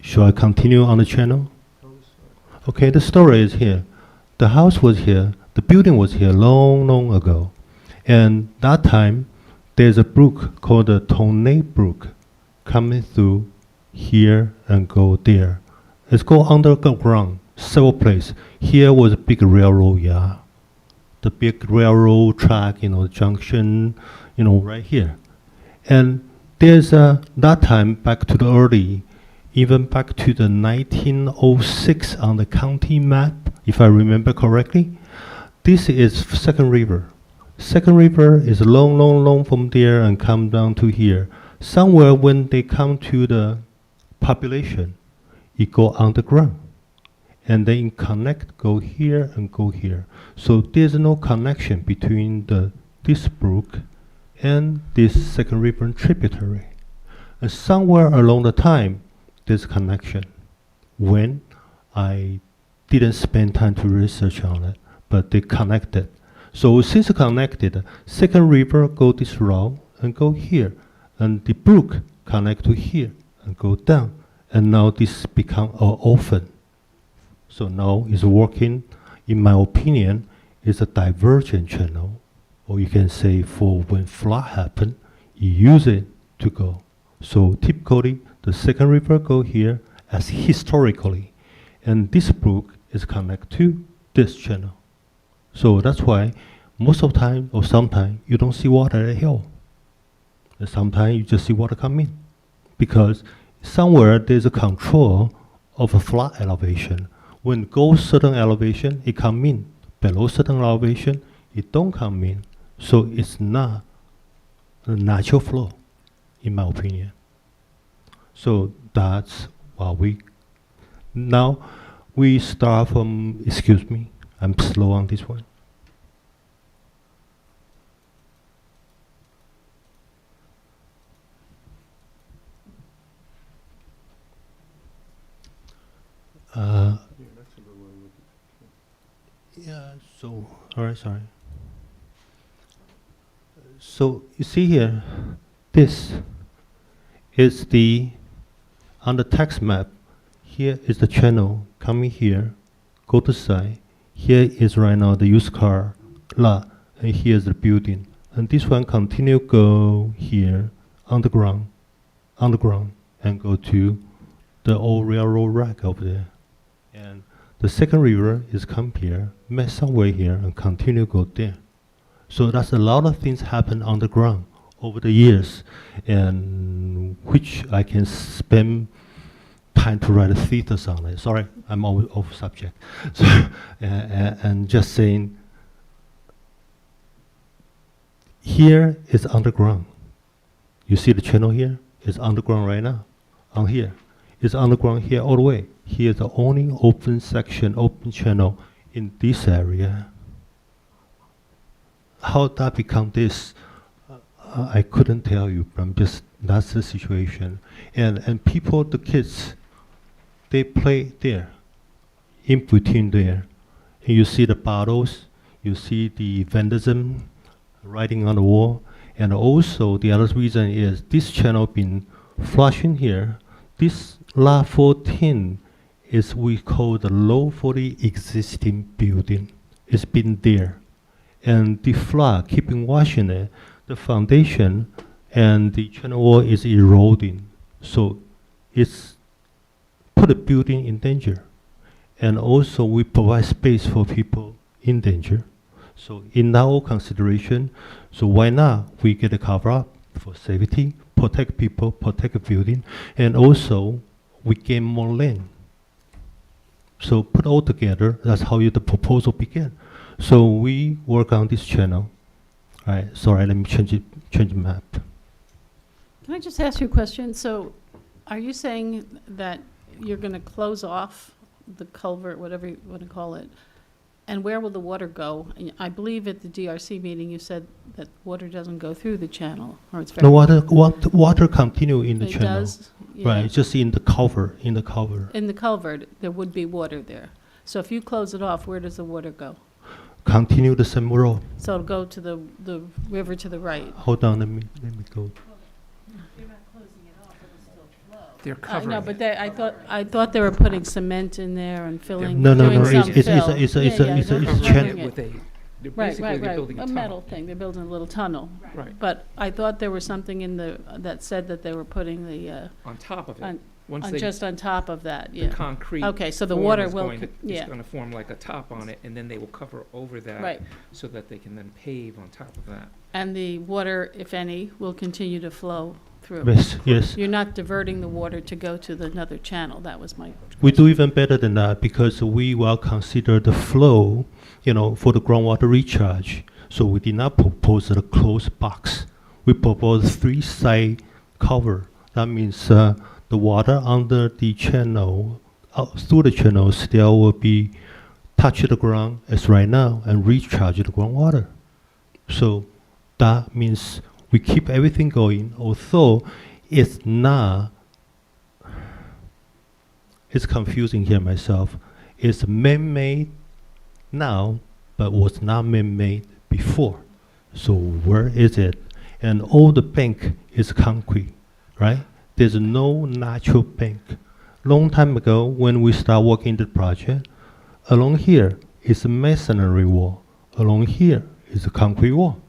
Speaker 8: Should I continue on the channel? Okay, the story is here. The house was here, the building was here long, long ago. And that time, there's a brook called the Tonne Brook coming through here and go there. It's go underground, several places. Here was a big railroad yard. The big railroad track, junction, right here. And there's that time back to the early, even back to the 1906 on the county map, if I remember correctly. This is Second River. Second River is long, long, long from there and come down to here. Somewhere when they come to the population, it go underground. And then connect, go here and go here. So there's no connection between this brook and this Second River tributary. And somewhere along the time, there's connection. When I didn't spend time to research on it, but they connected. So since connected, Second River go this route and go here, and the brook connect to here and go down. And now this become an orphan. So now it's working, in my opinion, is a divergent channel, or you can say for when flood happen, you use it to go. So typically, the Second River go here as historically, and this brook is connected to this channel. So that's why most of the time, or sometimes, you don't see water at the hill. And sometimes you just see water come in, because somewhere there's a control of a flood elevation. When it goes certain elevation, it come in. Below certain elevation, it don't come in. So it's not a natural flow, in my opinion. So that's what now we start from, excuse me, I'm slow on this one. Yeah, so, all right, sorry. So you see here, this is on the text map, here is the channel coming here, go to side. Here is right now the used car lot, and here's the building. And this one continue go here, underground, and go to the old railroad rack over there. And the second river is come here, met somewhere here, and continue go there. So that's a lot of things happen underground over the years, and which I can spend time to write a thesis on it. Sorry, I'm off subject. So, and just saying, here is underground. You see the channel here? It's underground right now. On here, it's underground here all the way. Here's the only open section, open channel in this area. How that become this, I couldn't tell you, but I'm just, that's the situation. And people, the kids, they play there, in between there. And you see the bottles, you see the vandalism writing on the wall. And also the other reason is this channel been flushing here. This lot 14 is we call the low 40 existing building. It's been there. And the flood keeping washing it, the foundation and the channel wall is eroding. So it's put the building in danger. And also we provide space for people in danger. So in our consideration, so why not we get a cover up for safety, protect people, protect the building, and also we gain more land. So put all together, that's how the proposal began. So we work on this channel. All right, sorry, let me change the map.
Speaker 13: Can I just ask you a question? So are you saying that you're going to close off the culvert, whatever you want to call it, and where will the water go? And I believe at the DRC meeting you said that water doesn't go through the channel, or it's very
Speaker 8: No, water continue in the
Speaker 13: it
Speaker 8: channel.
Speaker 13: does? Yeah.
Speaker 8: Right, just in the culvert,
Speaker 13: In the culvert, there would be water there. So if you close it off, where does the water go?
Speaker 8: Continue the same road.
Speaker 13: So it'll go to the river to the right.
Speaker 8: Hold on, let me go.
Speaker 1: They're
Speaker 13: I
Speaker 1: covering
Speaker 13: know, but
Speaker 1: it.
Speaker 13: I thought they were putting cement in there and filling.
Speaker 8: No,
Speaker 13: doing some
Speaker 8: it's
Speaker 13: fill.
Speaker 8: a
Speaker 13: Yeah, yeah,
Speaker 8: it's
Speaker 13: they're
Speaker 8: a
Speaker 13: covering
Speaker 8: channel.
Speaker 13: it.
Speaker 1: With a, they're
Speaker 13: Right,
Speaker 1: basically
Speaker 13: right,
Speaker 1: they're
Speaker 13: right.
Speaker 1: building a
Speaker 13: A
Speaker 1: tunnel.
Speaker 13: metal thing. They're building a little tunnel.
Speaker 1: Right.
Speaker 13: But I thought there was something in that said that they were putting the,
Speaker 1: On top of it.
Speaker 13: on,
Speaker 1: Once they,
Speaker 13: just on top of that,
Speaker 1: the
Speaker 13: yeah.
Speaker 1: concrete
Speaker 13: Okay, so the
Speaker 1: form
Speaker 13: water
Speaker 1: is
Speaker 13: will,
Speaker 1: going to,
Speaker 13: yeah,
Speaker 1: is going to form like a top on it, and then they will cover over that.
Speaker 13: right.
Speaker 1: So that they can then pave on top of that.
Speaker 13: And the water, if any, will continue to flow through.
Speaker 8: Yes, yes.
Speaker 13: You're not diverting the water to go to another channel. That was my
Speaker 8: We do even better than that because we will consider the flow, for the groundwater recharge. So we did not propose a closed box. We proposed 3-side cover. That means the water under the channel, through the channel, still will be touch the ground as right now and recharge the groundwater. So that means we keep everything going, although it's not. It's confusing here myself. It's man-made now, but was not man-made before. So where is it? And all the bank is concrete, right? There's no natural bank. Long time ago, when we start working the project, along here is a masonry wall. Along here is a concrete wall.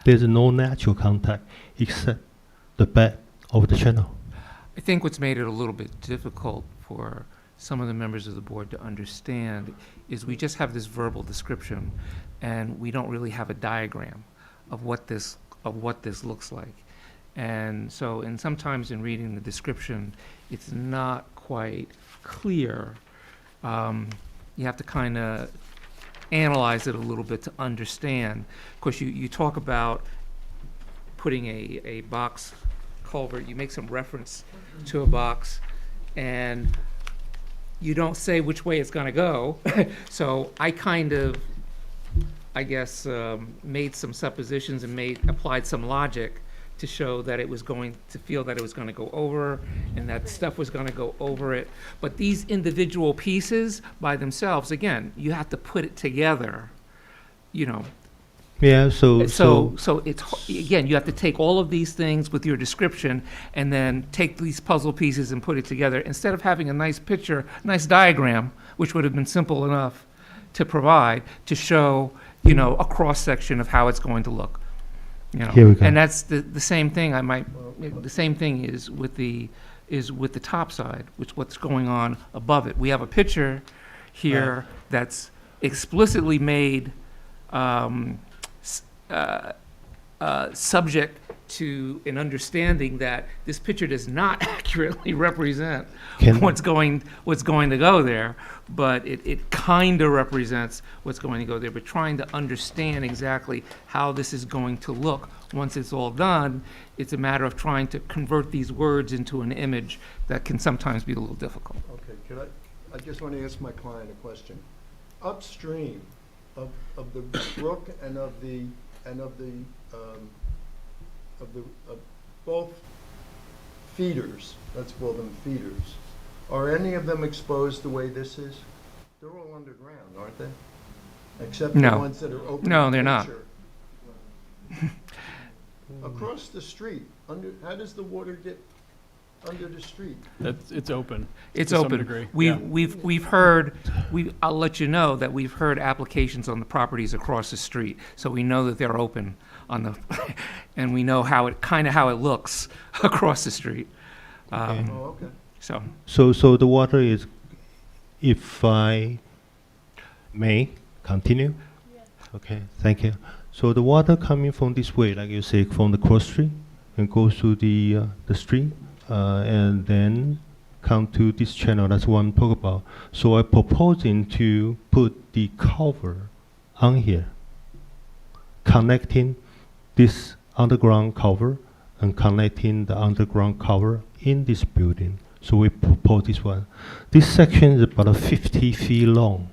Speaker 8: There's no natural contact except the bed of the channel.
Speaker 1: I think what's made it a little bit difficult for some of the members of the board to understand is we just have this verbal description, and we don't really have a diagram of what this looks like. And so, and sometimes in reading the description, it's not quite clear. You have to kind of analyze it a little bit to understand. Of course, you talk about putting a box culvert, you make some reference to a box, and you don't say which way it's going to go. So I kind of, I guess, made some suppositions and applied some logic to show that it was going to feel that it was going to go over and that stuff was going to go over it. But these individual pieces by themselves, again, you have to put it together,
Speaker 8: Yeah,
Speaker 1: So it's, again, you have to take all of these things with your description and then take these puzzle pieces and put it together. Instead of having a nice picture, nice diagram, which would have been simple enough to provide to show, you know, a cross-section of how it's going to look. You know,
Speaker 8: Here we go.
Speaker 1: and that's the same thing the same thing is with the top side, what's going on above it. We have a picture here that's explicitly made subject to an understanding that this picture does not accurately represent what's going to go there, but it kind of represents what's going to go there. But trying to understand exactly how this is going to look once it's all done, it's a matter of trying to convert these words into an image that can sometimes be a little difficult.
Speaker 7: Okay, I just want to ask my client a question. Upstream of the brook and of both feeders, let's call them feeders, are any of them exposed the way this is? They're all underground, aren't they? Except the
Speaker 1: No.
Speaker 7: ones that are open.
Speaker 1: No,
Speaker 7: to
Speaker 1: they're not.
Speaker 7: nature. Across the street, how does the water get under the street?
Speaker 3: It's open.
Speaker 1: It's
Speaker 3: to some
Speaker 1: open.
Speaker 3: degree.
Speaker 1: We've heard, I'll let you know that we've heard applications on the properties across the street, so we know that they're open on the, and we know how it looks across the street.
Speaker 7: Oh, okay.
Speaker 8: So the water is, if I may continue? Okay, thank you. So the water coming from this way, like you say, from the cross street, and goes to the street, and then come to this channel. That's what I'm talking about. So I'm proposing to put the cover on here, connecting this underground cover and connecting the underground cover in this building. So we propose this one. This section is about 50 feet long,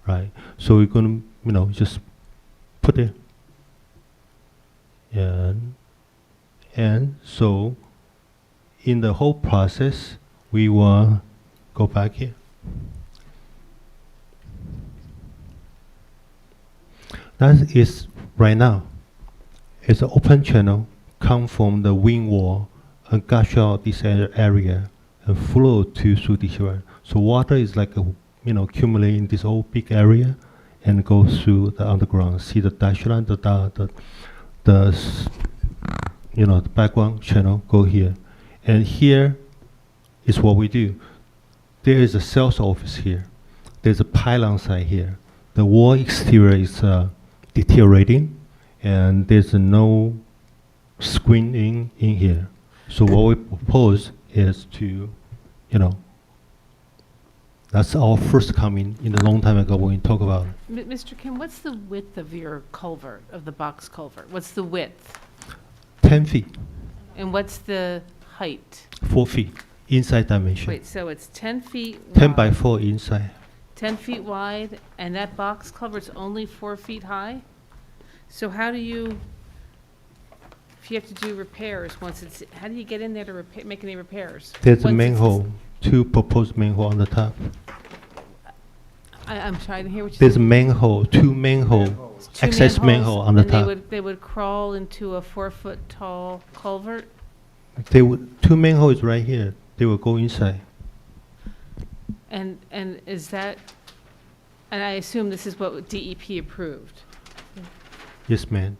Speaker 8: right? So we're going to, just put it. And so in the whole process, we will go back here. That is right now. It's an open channel, come from the wing wall and gush out this area and flow through this area. So water is like accumulating this whole big area and go through the underground. See the dash line, the background channel go here. And here is what we do. There is a sales office here. There's a pylon side here. The wall exterior is deteriorating, and there's no screening in here. So what we propose is to, that's our first coming in a long time ago when we talk about it.
Speaker 2: Mr. Kim, what's the width of your culvert, of the box culvert? What's the width?
Speaker 8: 10 feet,
Speaker 2: And what's the height?
Speaker 8: 4 feet, inside dimension.
Speaker 2: Wait, so it's 10 feet
Speaker 8: 10 by
Speaker 2: wide,
Speaker 8: 4 inside.
Speaker 2: 10 feet wide, and that box culvert's only 4 feet high? So how do you, if you have to do repairs, how do you get in there to make any repairs?
Speaker 8: There's a
Speaker 2: Once it's-
Speaker 8: manhole, 2 proposed manhole on the top.
Speaker 2: I'm trying to hear what you
Speaker 8: There's
Speaker 2: said.
Speaker 8: a manhole, 2 manhole,
Speaker 2: Two
Speaker 8: access manhole on the
Speaker 2: and
Speaker 8: top.
Speaker 2: they would crawl into a 4-foot tall culvert?
Speaker 8: 2 manhole is right here. They will go inside.
Speaker 2: And is that, and I assume this is what DEP approved?
Speaker 8: Yes, ma'am.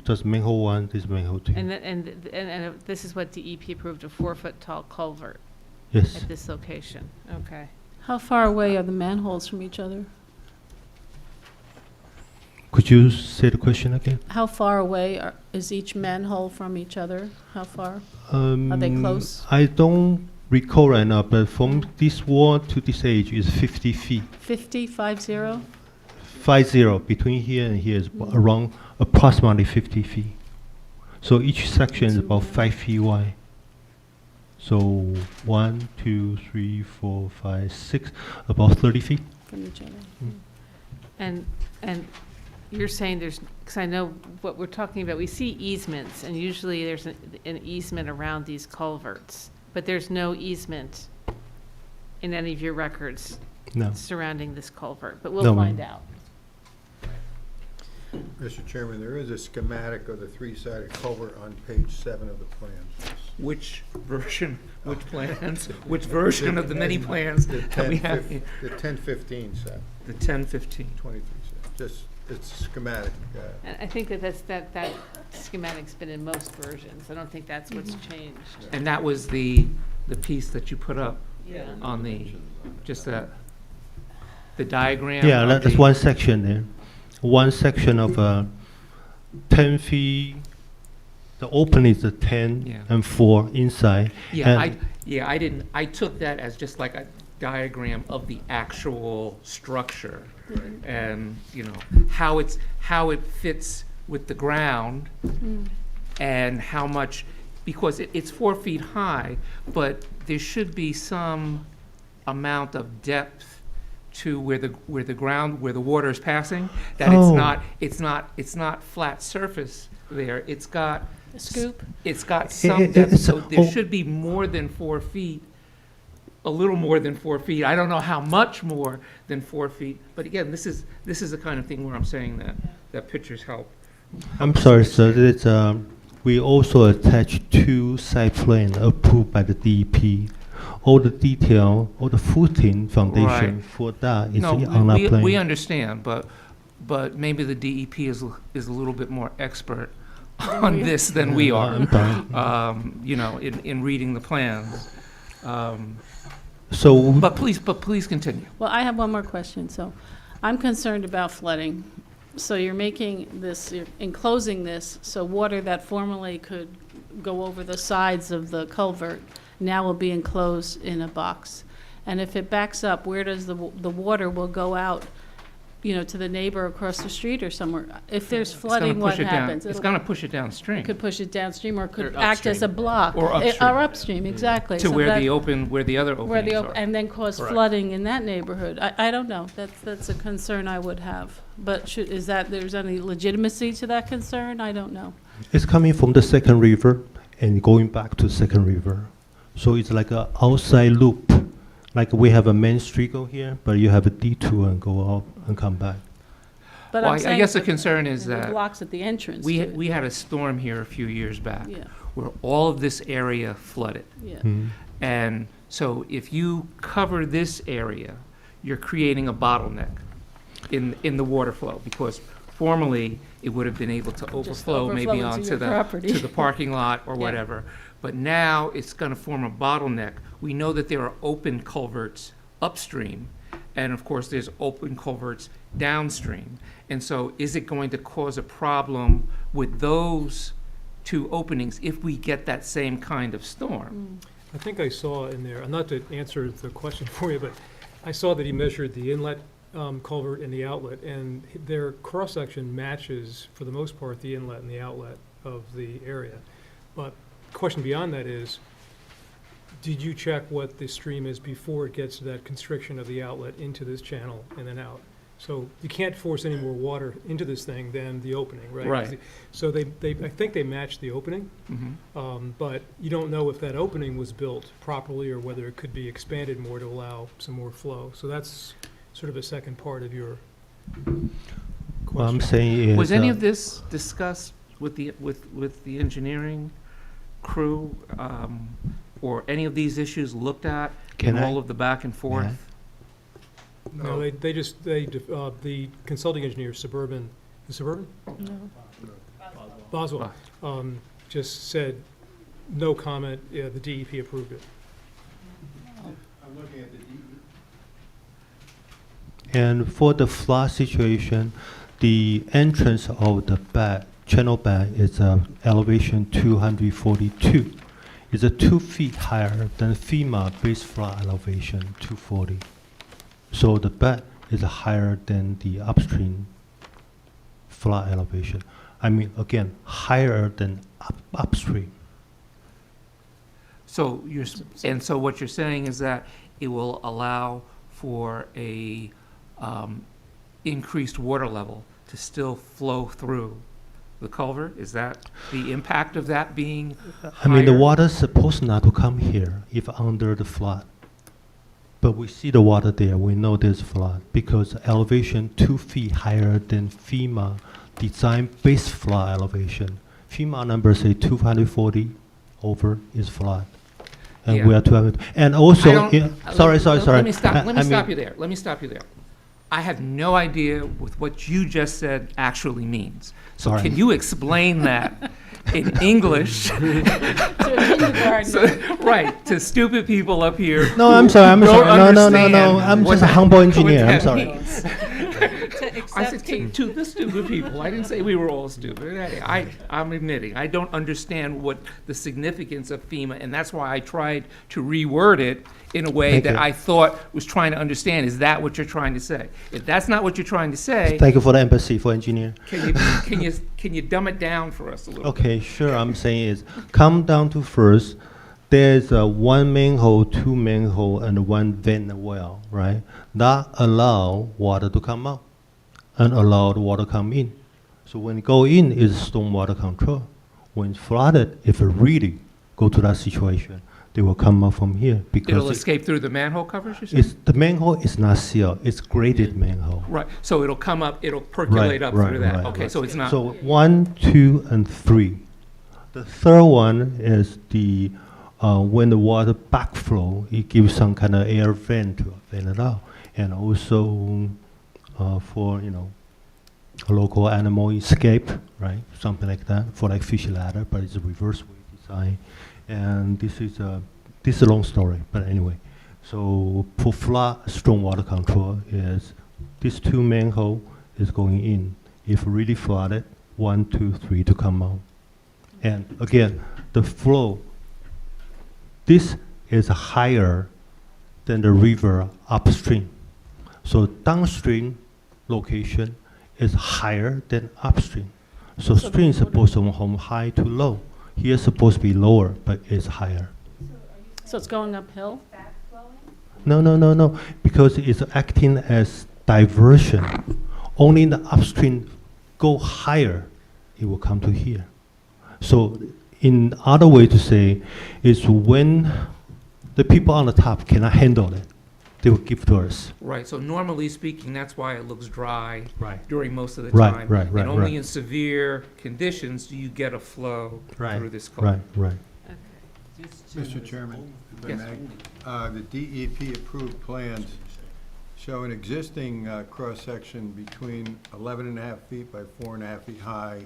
Speaker 8: Just manhole 1, this manhole 2.
Speaker 2: And this is what DEP approved, a 4-foot tall culvert
Speaker 8: Yes.
Speaker 2: at this location? Okay.
Speaker 13: How far away are the manholes from each other?
Speaker 8: Could you say the question again?
Speaker 13: How far away is each manhole from each other? How far? Are they close?
Speaker 8: I don't recall right now, but from this wall to this edge is 50 feet.
Speaker 13: 50, 50?
Speaker 8: 50, between here and here is around approximately 50 feet. So each section is about 5 feet wide. So 1, 2, 3, 4, 5, 6, about 30 feet.
Speaker 13: From each other.
Speaker 2: And you're saying there's, because I know what we're talking about, we see easements, and usually there's an easement around these culverts, but there's no easement in any of your records
Speaker 8: No.
Speaker 2: surrounding this culvert, but
Speaker 8: No,
Speaker 2: we'll
Speaker 8: ma'am.
Speaker 2: find out.
Speaker 10: Mr. Chairman, there is a schematic of the 3-sided culvert on page 7 of the plans.
Speaker 1: which version, which plans, which version of the many plans that we have here.
Speaker 10: The 1015 set,
Speaker 1: The 1015.
Speaker 10: 23 set, just, it's schematic.
Speaker 2: And I think that schematic's been in most versions. I don't think that's what's changed.
Speaker 1: And that was the piece that you put up
Speaker 2: Yeah.
Speaker 1: on the, just that, the diagram?
Speaker 8: Yeah,
Speaker 1: of
Speaker 8: that's
Speaker 1: the-
Speaker 8: one section there. One section of 10 feet, the open is the 10
Speaker 1: Yeah.
Speaker 8: and 4 inside.
Speaker 1: Yeah,
Speaker 8: And-
Speaker 1: I took that as just like a diagram of the actual structure and, you know, how it fits with the ground and how much, because it's 4 feet high, but there should be some amount of depth to where the ground, where the water is passing, that
Speaker 8: Oh.
Speaker 1: it's not flat surface there. It's got
Speaker 13: A scoop?
Speaker 1: It's got some
Speaker 8: it-
Speaker 1: depth,
Speaker 8: it's
Speaker 1: so
Speaker 8: a-
Speaker 1: there
Speaker 8: oh.
Speaker 1: should be more than 4 feet, a little more than 4 feet. I don't know how much more than 4 feet, but again, this is the kind of thing where I'm saying that pictures help.
Speaker 8: I'm sorry, sir, it's, we also attached 2 site plan approved by the DEP. All the detail, all the footing foundation
Speaker 1: Right.
Speaker 8: for that is
Speaker 1: No,
Speaker 8: on our plan.
Speaker 1: we understand, but maybe the DEP is a little bit more expert on
Speaker 13: we are.
Speaker 1: this than we are,
Speaker 8: I'm done.
Speaker 1: you know, in reading the plans.
Speaker 8: So,
Speaker 1: But please continue.
Speaker 13: Well, I have one more question. So I'm concerned about flooding. So you're making this, you're enclosing this, so water that formerly could go over the sides of the culvert now will be enclosed in a box. And if it backs up, where does the water will go out, you know, to the neighbor across the street or somewhere? If there's
Speaker 1: It's gonna
Speaker 13: flooding, what
Speaker 1: push it down.
Speaker 13: happens?
Speaker 1: It's
Speaker 13: It'll-
Speaker 1: gonna push it downstream.
Speaker 13: It could push it downstream or it could
Speaker 1: Or
Speaker 13: act as a
Speaker 1: upstream.
Speaker 13: block.
Speaker 1: Or upstream.
Speaker 13: Or upstream, exactly.
Speaker 1: To
Speaker 13: So
Speaker 1: where
Speaker 13: that-
Speaker 1: the other
Speaker 13: where the,
Speaker 1: openings are.
Speaker 13: and then cause
Speaker 1: Correct.
Speaker 13: flooding in that neighborhood. I don't know, that's a concern I would have. But there's any legitimacy to that concern? I don't know.
Speaker 8: it's coming from the second river and going back to second river. So it's like a outside loop. Like we have a main street go here, but you have a detour and go up and come back.
Speaker 13: But
Speaker 1: Well,
Speaker 13: I'm
Speaker 1: I
Speaker 13: saying
Speaker 1: guess the
Speaker 13: that
Speaker 1: concern is
Speaker 13: the
Speaker 1: that
Speaker 13: blocks at the entrance
Speaker 1: we
Speaker 13: to it.
Speaker 1: we had a storm here a few years back
Speaker 13: Yeah,
Speaker 1: where all of this area flooded.
Speaker 13: yeah.
Speaker 8: Mm.
Speaker 1: And so if you cover this area, you're creating a bottleneck in the water flow, because formerly it would have been able to overflow
Speaker 13: overflow
Speaker 1: maybe
Speaker 13: into
Speaker 1: onto
Speaker 13: your
Speaker 1: the,
Speaker 13: property.
Speaker 1: to the parking lot or
Speaker 13: Yeah.
Speaker 1: whatever. But now it's gonna form a bottleneck. We know that there are open culverts upstream, and of course, there's open culverts downstream. And so is it going to cause a problem with those 2 openings if we get that same kind of storm?
Speaker 9: I think I saw in there, not to answer the question for you, but I saw that he measured the inlet culvert and the outlet, and their cross-section matches, for the most part, the inlet and the outlet of the area. But question beyond that is, did you check what the stream is before it gets to that constriction of the outlet into this channel and then out? So you can't force any more water into this thing than the opening, right?
Speaker 1: Right.
Speaker 9: So I think they matched the opening.
Speaker 1: Mhm.
Speaker 9: But you don't know if that opening was built properly or whether it could be expanded more to allow some more flow. So that's sort of a second part of your
Speaker 8: What I'm
Speaker 9: question.
Speaker 8: saying is.
Speaker 1: Was any of this discussed with the engineering crew, or any of these issues looked at in
Speaker 8: Can I-
Speaker 1: all of the back and forth?
Speaker 9: No, the consulting engineer, Suburban,
Speaker 13: No.
Speaker 9: Boswell, just said, no comment, yeah, the DEP approved it.
Speaker 10: I'm looking at the
Speaker 8: And for the flood situation, the entrance of the channel bed is elevation 242. It's 2 feet higher than FEMA base flood elevation 240. So the bed is higher than the upstream flood elevation. I mean, again, higher than upstream.
Speaker 1: So so what you're saying is that it will allow for a increased water level to still flow through the culvert? Is that the impact of that being
Speaker 8: I mean, the
Speaker 1: higher?
Speaker 8: water's supposed not to come here if under the flood. But we see the water there, we know there's flood, because elevation 2 feet higher than FEMA design base flood elevation. FEMA numbers say 240, over is flood. And
Speaker 1: Yeah.
Speaker 8: we are to have it, and also,
Speaker 1: I don't-
Speaker 8: sorry.
Speaker 1: Let me stop,
Speaker 8: I
Speaker 1: let me stop
Speaker 8: mean-
Speaker 1: you there. Let me stop you there. I have no idea with what you just said actually means. So
Speaker 8: Sorry.
Speaker 1: can you explain that in English?
Speaker 13: To a kindergartner.
Speaker 1: So- Right, to stupid people up here.
Speaker 8: No, I'm sorry, I'm
Speaker 1: who don't
Speaker 8: sorry. No,
Speaker 1: understand
Speaker 8: I'm
Speaker 1: what
Speaker 8: just a
Speaker 1: that-
Speaker 8: humble
Speaker 1: what
Speaker 8: engineer, I'm
Speaker 1: that
Speaker 8: sorry.
Speaker 1: means.
Speaker 2: To
Speaker 1: I said,
Speaker 2: accept
Speaker 1: to the stupid people. I didn't say we were all stupid. I'm admitting, I don't understand what the significance of FEMA, and that's why I tried to reword it in a way
Speaker 8: Thank
Speaker 1: that
Speaker 8: you.
Speaker 1: I thought was trying to understand. Is that what you're trying to say? If that's not what you're trying to say,
Speaker 8: Thank you for the empathy for engineer.
Speaker 1: can you dumb it down for us a little bit?
Speaker 8: Okay, sure, I'm saying is, come down to first, there's one manhole, two manhole, and one vent well, right? That allow water to come out and allow the water come in. So when it go in is stormwater control. When it's flooded, if it really go to that situation, they will come out from here because
Speaker 1: It'll escape through the manhole covers, you're saying?
Speaker 8: it's, the manhole is not sealed, it's graded manhole.
Speaker 1: Right, so it'll come up, it'll percolate up through that. Okay, so it's not,
Speaker 8: So 1, 2, and 3. The third one is the when the water backflow, it gives some kind of air vent to vent it out, and also for a local animal escape, right? Something like that for like fish ladder, but it's a reverse way design. And this is a long story, but anyway. So for flood stormwater control is these two manhole is going in. If really flooded, 1, 2, 3 to come out. And again, the flow, this is higher than the river upstream. So downstream location is higher than upstream. So stream is supposed to go from high to low. Here it's supposed to be lower, but it's higher.
Speaker 13: So it's going uphill?
Speaker 8: No, because it's acting as diversion. Only in the upstream go higher, it will come to here. So in other way to say is when the people on the top cannot handle it, they will give to us.
Speaker 1: right, so normally speaking, that's why it looks dry
Speaker 8: Right.
Speaker 1: during most of the
Speaker 8: Right,
Speaker 1: time.
Speaker 8: right,
Speaker 1: And only
Speaker 8: right.
Speaker 1: in severe conditions do you get a flow
Speaker 8: Right,
Speaker 1: through this culvert.
Speaker 8: right.
Speaker 10: Mr. Chairman, if I
Speaker 1: Yes.
Speaker 10: may, the DEP approved plans show an existing cross-section between 11.5 feet by 4.5 feet high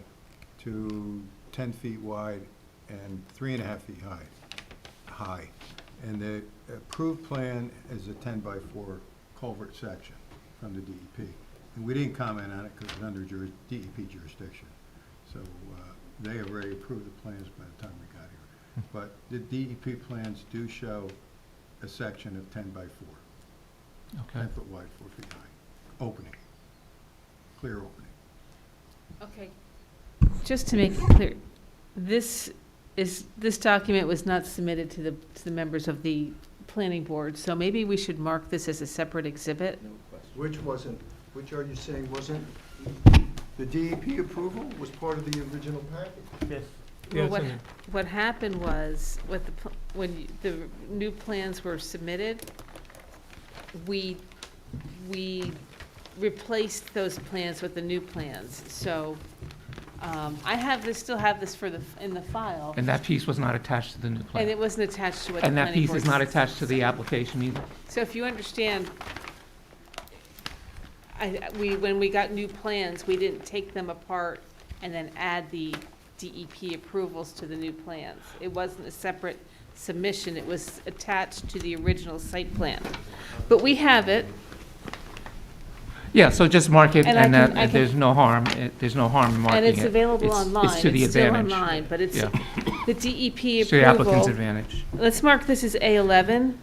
Speaker 10: to 10 feet wide and 3.5 feet high. And the approved plan is a 10 by 4 culvert section from the DEP. And we didn't comment on it because it's under DEP jurisdiction. So they have already approved the plans by the time we got here. But the DEP plans do show a section of 10 by 4,
Speaker 1: Okay.
Speaker 10: 10 foot wide, 4 feet high, opening, clear opening.
Speaker 2: Okay, just to make it clear, this document was not submitted to the members of the planning board, so maybe we should mark this as a separate exhibit.
Speaker 7: Which are you saying wasn't, the DEP approval was part of the original package?
Speaker 8: Yes.
Speaker 2: Well,
Speaker 9: Yeah, it's in there.
Speaker 2: what happened was, when the new plans were submitted, we replaced those plans with the new plans. So still have this in the file,
Speaker 1: And that piece was not attached to the new
Speaker 2: and
Speaker 1: plan.
Speaker 2: it wasn't attached to what the
Speaker 1: And that
Speaker 2: planning
Speaker 1: piece
Speaker 2: board.
Speaker 1: is not attached to the application either.
Speaker 2: So if you understand, when we got new plans, we didn't take them apart and then add the DEP approvals to the new plans. It wasn't a separate submission, it was attached to the original site plan. But we have it,
Speaker 1: Yeah, so just mark it,
Speaker 2: And I
Speaker 1: and
Speaker 2: can-
Speaker 1: that, there's no harm, there's no harm in marking it.
Speaker 2: and it's available
Speaker 1: It's-
Speaker 2: online.
Speaker 1: It's to the advantage.
Speaker 2: still online, but it's
Speaker 1: Yeah.
Speaker 2: the DEP
Speaker 1: It's to the applicant's
Speaker 2: approval.
Speaker 1: advantage.
Speaker 2: Let's mark this as A11.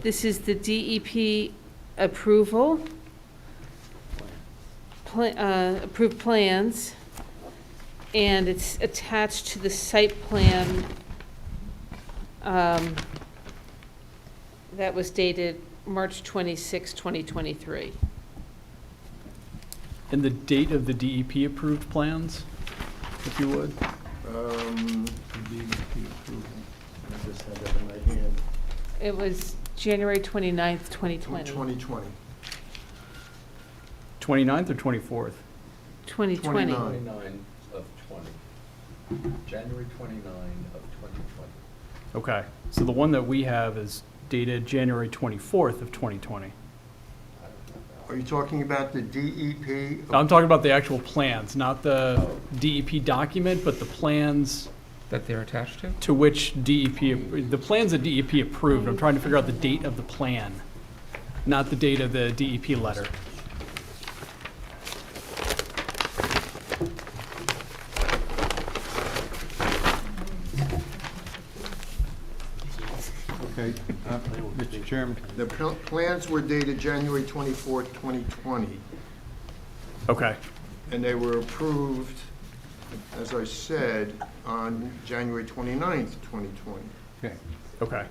Speaker 2: This is the DEP approval. Approved plans, and it's attached to the site plan that was dated March 26, 2023.
Speaker 3: And the date of the DEP approved plans, if you would?
Speaker 7: DEP approval, I just had that in my hand.
Speaker 2: It was January 29th, 2020.
Speaker 7: 2020.
Speaker 3: 29th or 24th?
Speaker 2: 2020.
Speaker 7: 29.
Speaker 5: 29 of 20. January 29 of 2020.
Speaker 3: Okay, so the one that we have is dated January 24th of 2020.
Speaker 7: Are you talking about the DEP?
Speaker 3: I'm talking about the actual plans, not the DEP document, but the plans
Speaker 1: That they're attached to?
Speaker 3: to which DEP, the plans that DEP approved. I'm trying to figure out the date of the plan, not the date of the DEP letter.
Speaker 10: Okay, Mr. Chairman,
Speaker 7: The plans were dated January 24th, 2020,
Speaker 3: Okay,
Speaker 7: and they were approved, as I said, on January 29th, 2020.
Speaker 10: okay.
Speaker 3: okay.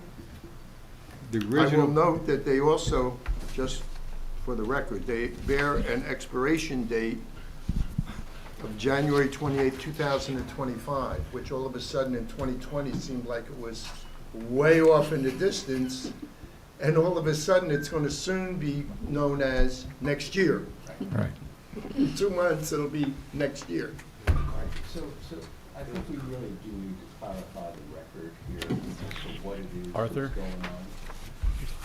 Speaker 10: The
Speaker 7: I will
Speaker 10: original,
Speaker 7: note that they also, just for the record, they bear an expiration date of January 28, 2025, which all of a sudden in 2020 seemed like it was way off in the distance, and all of a sudden it's going to soon be known as next year.
Speaker 1: Right.
Speaker 7: In 2 months, it'll be next year.
Speaker 14: So I think we really do need to clarify the record here as to what it is
Speaker 3: Arthur?
Speaker 14: that's going on.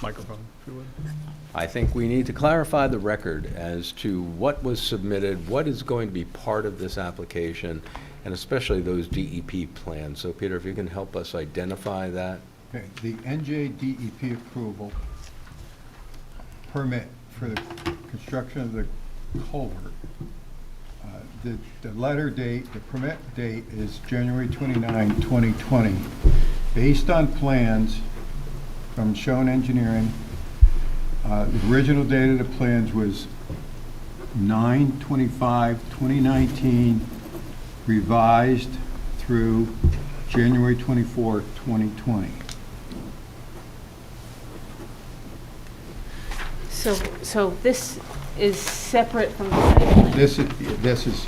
Speaker 3: Microphone, if you would.
Speaker 5: I think we need to clarify the record as to what was submitted, what is going to be part of this application, and especially those DEP plans. So Peter, if you can help us identify that.
Speaker 10: okay, the NJDEP approval permit for the construction of the culvert. The letter date, the permit date is January 29, 2020. Based on plans from Schoen Engineering, the original date of the plans was 9/25/2019, revised through January 24, 2020.
Speaker 2: So this is separate from the site plan?
Speaker 10: This is,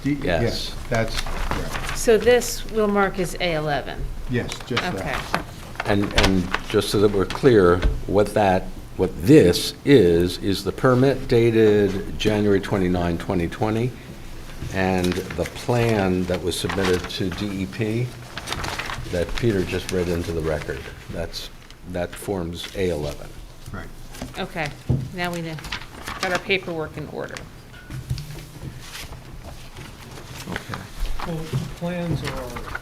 Speaker 5: Yes.
Speaker 10: yes, that's correct.
Speaker 2: So this we'll mark as A11?
Speaker 10: Yes, just
Speaker 2: Okay.
Speaker 10: that.
Speaker 5: And just so that we're clear, what this is the permit dated January 29, 2020, and the plan that was submitted to DEP that Peter just read into the record. That forms A11.
Speaker 10: Right.
Speaker 2: Okay, now we know, got our paperwork in order.
Speaker 1: Okay.
Speaker 9: Well, the plans are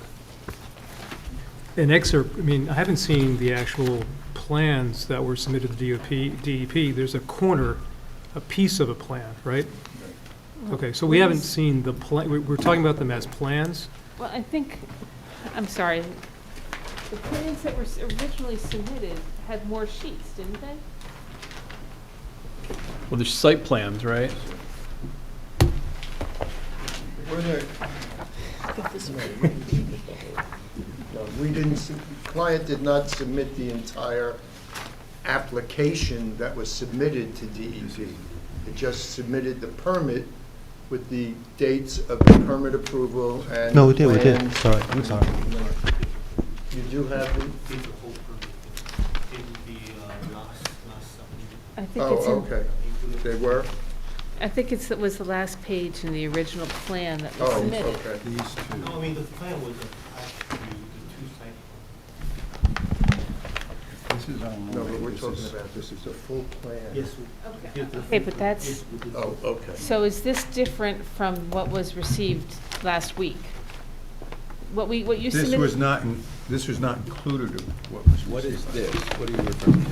Speaker 9: an excerpt, I mean, I haven't seen the actual plans that were submitted to DEP. There's a corner, a piece of a plan, right? Okay, so we haven't seen the plan, we're talking about them as plans?
Speaker 2: Well, I think, I'm sorry, the plans that were originally submitted had more sheets, didn't they?
Speaker 3: Well, there's site plans, right?
Speaker 7: No, we didn't, client did not submit the entire application that was submitted to DEP. It just submitted the permit with the dates of the permit approval and
Speaker 8: No, we did,
Speaker 7: plans.
Speaker 8: sorry, I'm sorry.
Speaker 7: You do have them?
Speaker 2: I think it's
Speaker 7: Oh,
Speaker 2: in,
Speaker 7: okay. They were?
Speaker 2: I think it was the last page in the original plan that was
Speaker 7: Oh,
Speaker 2: submitted.
Speaker 7: okay.
Speaker 10: These two.
Speaker 8: No, I mean, the plan was attached to the two sites.
Speaker 10: This is on.
Speaker 7: No, but we're talking about, this is a full plan.
Speaker 8: Yes.
Speaker 2: Okay, but that's,
Speaker 7: Oh, okay.
Speaker 2: so is this different from what was received last week? What you
Speaker 10: This
Speaker 2: submitted?
Speaker 10: was not, this was not included of what was.
Speaker 5: What is this? What are you referring to?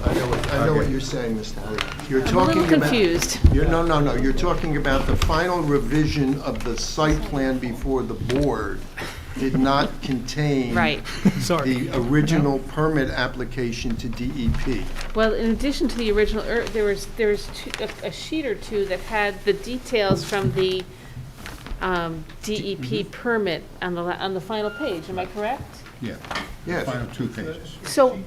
Speaker 7: I know what you're saying, Mr. Wood. You're
Speaker 2: I'm a
Speaker 7: talking
Speaker 2: little
Speaker 7: about.
Speaker 2: confused.
Speaker 7: No, you're talking about the final revision of the site plan before the board did not contain.
Speaker 2: Right.
Speaker 7: The original permit application to DEP.
Speaker 2: Well, in addition to the original, there was a sheet or two that had the details from the DEP permit on the final page, am I correct?
Speaker 10: Yeah,
Speaker 7: Yes.
Speaker 10: final 2 pages.
Speaker 2: So,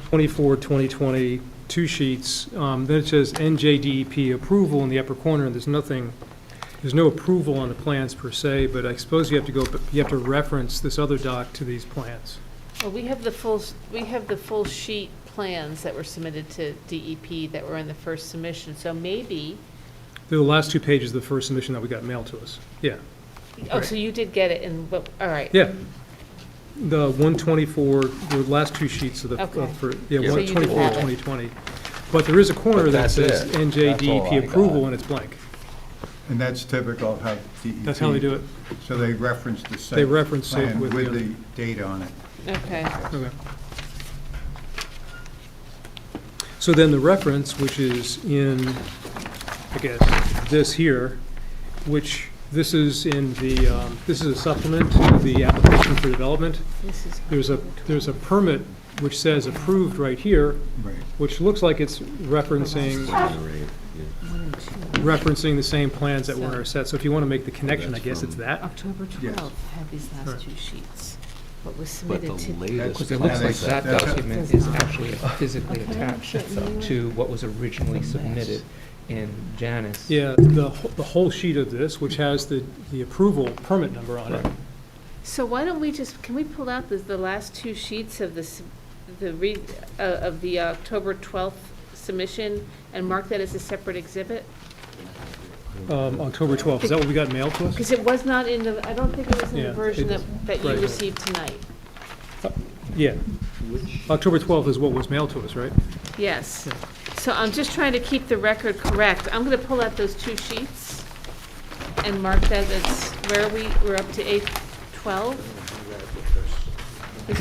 Speaker 9: 24/2020, 2 sheets, then it says NJDEP approval in the upper corner, and there's no approval on the plans per se, but I suppose you have to reference this other doc to these plans.
Speaker 2: well, we have the full sheet plans that were submitted to DEP that were in the first submission, so maybe
Speaker 9: The last 2 pages of the first submission that we got mailed to us. Yeah,
Speaker 2: Oh, so you did get it in, all right.
Speaker 9: yeah. The 124, the last 2 sheets of the,
Speaker 2: Okay.
Speaker 9: yeah,
Speaker 2: So you do
Speaker 9: 124,
Speaker 2: have it.
Speaker 9: 2020. But there is a corner
Speaker 5: But
Speaker 9: that
Speaker 5: that's
Speaker 9: says
Speaker 5: it. That's all I
Speaker 9: NJDEP
Speaker 5: got.
Speaker 9: approval and it's blank.
Speaker 10: And that's typical of how DEP.
Speaker 9: That's how they do it.
Speaker 10: So they reference the
Speaker 9: They
Speaker 10: site
Speaker 9: reference it
Speaker 10: plan
Speaker 9: with
Speaker 10: with
Speaker 9: the-
Speaker 10: the date on it.
Speaker 2: Okay.
Speaker 9: Okay. So then the reference, which is in, I guess, this here, which this is in the, this is a supplement to the application for development.
Speaker 2: This is.
Speaker 9: There's a permit which says approved right here,
Speaker 10: Right.
Speaker 9: which looks like it's referencing the same plans that were in our set. So if you want to make the connection, I guess it's that.
Speaker 2: October
Speaker 10: Yes.
Speaker 2: 12th had these last
Speaker 9: Alright.
Speaker 2: 2 sheets. What was
Speaker 5: But the
Speaker 2: submitted to.
Speaker 5: latest.
Speaker 1: Because it looks like that
Speaker 10: That's-
Speaker 1: document is actually physically attached to what was originally submitted in Janice.
Speaker 9: Yeah, the whole sheet of this, which has the approval permit number on it.
Speaker 2: So why don't we just, can we pull out the last 2 sheets of this, of the October 12th submission and mark that as a separate exhibit?
Speaker 9: October 12th, is that what we got mailed to us?
Speaker 2: Because it was not in the, I don't think it was in
Speaker 9: Yeah,
Speaker 2: the version
Speaker 9: it-
Speaker 2: that you
Speaker 9: right.
Speaker 2: received tonight.
Speaker 9: Yeah. October 12th is what was mailed to us, right?
Speaker 2: Yes. So I'm just trying to keep the record correct. I'm going to pull out those 2 sheets and mark that as, where are we? We're up to 812? Do you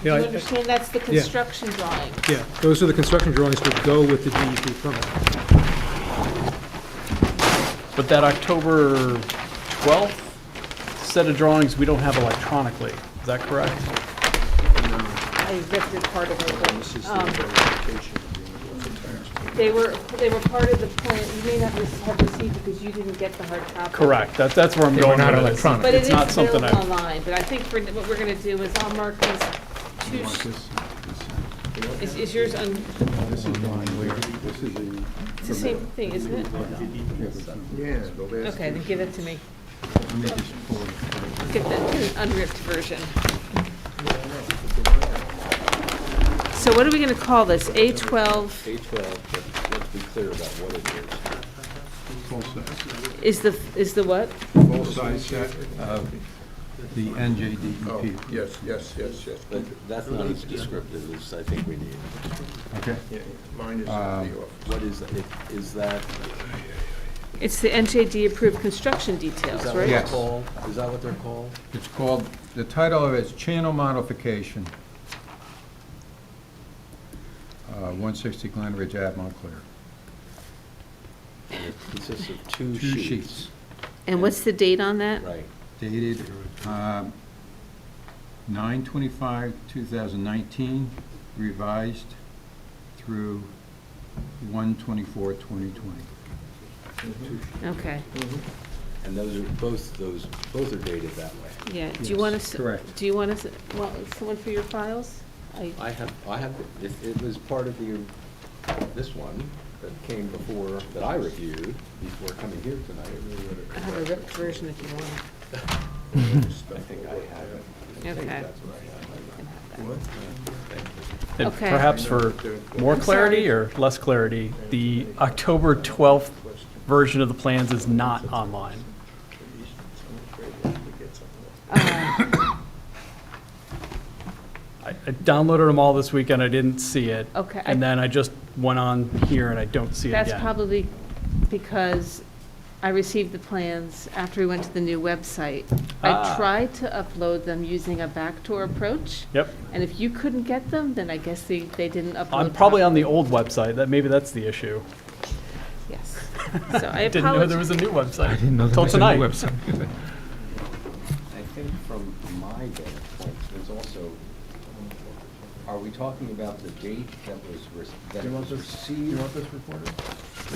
Speaker 9: Yeah, I-
Speaker 2: understand? That's the construction drawing.
Speaker 9: Yeah, those are the construction drawings that go with the DEP permit.
Speaker 3: But that October 12th set of drawings, we don't have electronically. Is that correct?
Speaker 2: I ripped it part of it, but, they were part of the plan. You may not have received it because you didn't get the hard copy.
Speaker 3: Correct. That's where I'm
Speaker 1: They were
Speaker 3: going
Speaker 1: not
Speaker 3: with it.
Speaker 1: electronic.
Speaker 2: But it
Speaker 3: It's
Speaker 2: is
Speaker 3: not something
Speaker 2: available
Speaker 3: I,
Speaker 2: online, but I think what we're going to do is I'll mark these 2, is yours on,
Speaker 10: This is mine. This is the.
Speaker 2: it's the same thing, isn't it?
Speaker 7: Yeah, the last
Speaker 2: Okay, then give it to me.
Speaker 10: Let me just pull it.
Speaker 2: Get an unripped version. So what are we going to call this? A12
Speaker 5: A12, but let's be clear about what it
Speaker 10: Full size.
Speaker 2: is the what?
Speaker 10: Full size set of the NJDEP.
Speaker 7: Oh, yes, yes.
Speaker 5: But that's not as descriptive as I think we need.
Speaker 10: Okay.
Speaker 7: Yeah, mine is in the office.
Speaker 5: What is, is that,
Speaker 2: It's the NJD approved construction
Speaker 5: is
Speaker 2: details,
Speaker 5: that what
Speaker 2: right?
Speaker 5: they're
Speaker 10: Yes.
Speaker 5: called? Is that what they're called?
Speaker 10: It's called, the title of it is Channel Modification. 160 Glenridge Avenue, Montclair.
Speaker 5: And it consists of two
Speaker 10: Two
Speaker 5: sheets.
Speaker 10: sheets.
Speaker 2: And what's the date on that?
Speaker 5: Right.
Speaker 10: Dated 9/25/2019, revised through 1/24/2020.
Speaker 2: Okay,
Speaker 5: And those are, both are dated that way.
Speaker 2: yeah. Do you want us,
Speaker 10: correct.
Speaker 2: do you want us, well, someone for your files?
Speaker 5: I have, it was part of this one that came before, that I reviewed before coming here tonight.
Speaker 2: I have a ripped version if you want.
Speaker 5: I think I have it. I think
Speaker 2: Okay.
Speaker 5: that's what I have.
Speaker 3: and
Speaker 2: Okay.
Speaker 3: perhaps for more
Speaker 2: I'm
Speaker 3: clarity
Speaker 2: sorry.
Speaker 3: or less clarity, the October 12th version of the plans is not online. I downloaded them all this weekend, I didn't see it.
Speaker 2: Okay.
Speaker 3: And then I just went on here and I don't see it
Speaker 2: That's
Speaker 3: again.
Speaker 2: probably because I received the plans after we went to the new website. I
Speaker 3: Ah.
Speaker 2: tried to upload them using a backdoor approach,
Speaker 3: Yep.
Speaker 2: and if you couldn't get them, then I guess they didn't upload.
Speaker 3: I'm probably on the
Speaker 2: properly.
Speaker 3: old website, maybe that's the issue.
Speaker 2: Yes. So I
Speaker 3: Didn't know there was a new website.
Speaker 1: I didn't know there
Speaker 3: Till
Speaker 1: was a
Speaker 3: tonight.
Speaker 1: new website.
Speaker 5: I think from my vantage point, there's also, are we talking about the date that was received? Do you want this reported?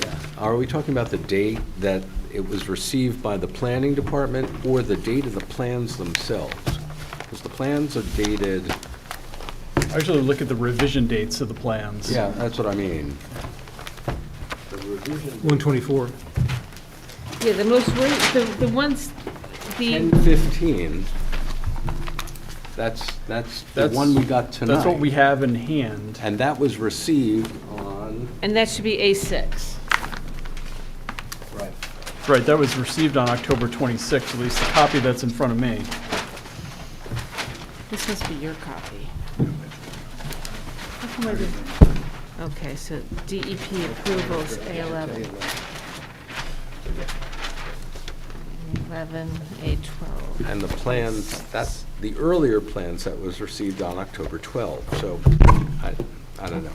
Speaker 5: Yeah. Are we talking about the date that it was received by the planning department or the date of the plans themselves? Because the plans are dated,
Speaker 3: I usually look at the revision dates of the plans.
Speaker 5: yeah, that's what I mean. The revision.
Speaker 9: 124.
Speaker 2: Yeah, the most, the ones, the,
Speaker 5: 10/15, that's the one we got tonight.
Speaker 3: That's what we have in hand.
Speaker 5: And that was received on,
Speaker 2: and that should be A6.
Speaker 5: right,
Speaker 3: Right, that was received on October 26th, at least the copy that's in front of me.
Speaker 2: This must be your copy. How come I didn't- Okay, so DEP approvals, A11. 11, A12.
Speaker 5: And the plans, that's the earlier plan set was received on October 12th, so I don't know.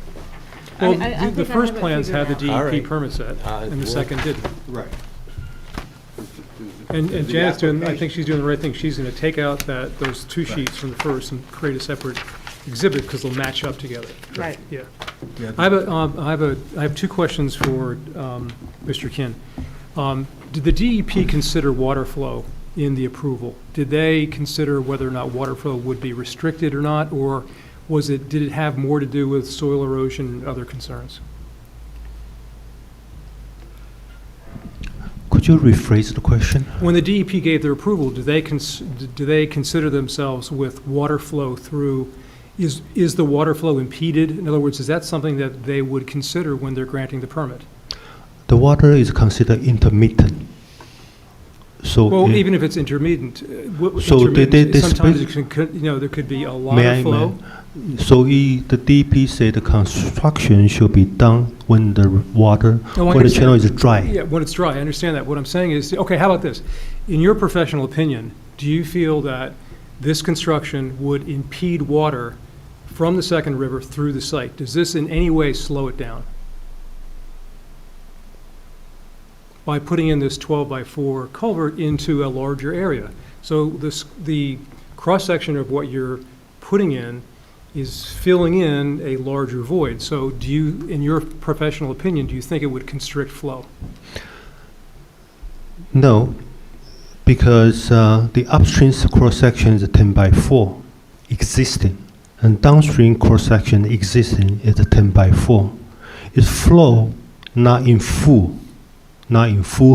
Speaker 2: I
Speaker 9: Well,
Speaker 2: mean, I
Speaker 9: the
Speaker 2: think I
Speaker 9: first
Speaker 2: have it
Speaker 9: plans had the
Speaker 2: figured
Speaker 5: out. All
Speaker 9: DEP
Speaker 5: right.
Speaker 9: permit set, and the
Speaker 5: well-
Speaker 9: second didn't.
Speaker 10: Right.
Speaker 9: And
Speaker 10: The
Speaker 9: Janet's doing, I
Speaker 10: application-
Speaker 9: think she's doing the right thing. She's going to take out those two sheets from the first and create a separate exhibit because they'll match up together.
Speaker 2: Right.
Speaker 9: Yeah.
Speaker 10: Yeah,
Speaker 9: I have two questions for Mr. Kin. Did the DEP consider water flow in the approval? Did they consider whether or not water flow would be restricted or not, or did it have more to do with soil erosion and other concerns?
Speaker 8: Could you rephrase the question?
Speaker 9: When the DEP gave their approval, do they consider themselves with water flow through, is the water flow impeded? In other words, is that something that they would consider when they're granting the permit?
Speaker 8: The water is considered intermittent. So
Speaker 9: Well,
Speaker 8: it-
Speaker 9: even if it's intermittent,
Speaker 8: So they
Speaker 9: sometimes
Speaker 8: spec-
Speaker 9: it can, there could be a lot
Speaker 8: May
Speaker 9: of
Speaker 8: I-
Speaker 9: flow.
Speaker 8: So the DEP said the construction should be done when the water,
Speaker 9: No, I
Speaker 8: when the channel is
Speaker 9: understand.
Speaker 8: dry.
Speaker 9: Yeah, when it's dry, I understand that. What I'm saying is, okay, how about this? In your professional opinion, do you feel that this construction would impede water from the second river through the site? Does this in any way slow it down? By putting in this 12-by-4 culvert into a larger area. So the cross-section of what you're putting in is filling in a larger void. So do you, in your professional opinion, do you think it would constrict flow?
Speaker 8: No, because the upstream cross-section is a 10-by-4 existing, and downstream cross-section existing is a 10-by-4. It's flow not in full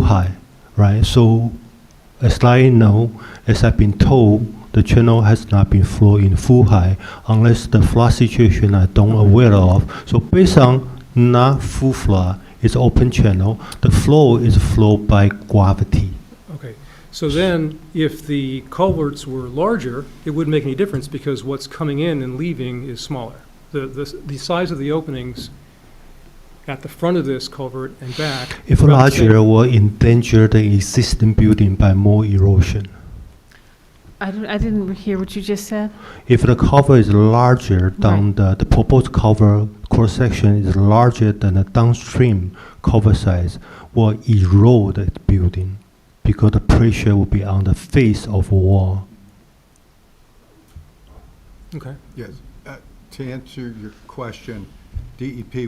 Speaker 8: height, right? So as I know, as I've been told, the channel has not been flowing in full height unless the flood situation I don't aware of. So based on not full flood, it's open channel. The flow is flow by gravity.
Speaker 9: Okay, so then if the culverts were larger, it wouldn't make any difference because what's coming in and leaving is smaller. The size of the openings at the front of this culvert and back.
Speaker 8: If
Speaker 9: is about the same.
Speaker 8: larger, will endanger the existing building by more erosion.
Speaker 2: I didn't hear what you just said.
Speaker 8: If the cover is larger than the proposed cover cross-section is larger than the downstream cover size, will erode the building because the pressure will be on the face of the wall.
Speaker 9: Okay.
Speaker 10: Yes. To answer your question, DEP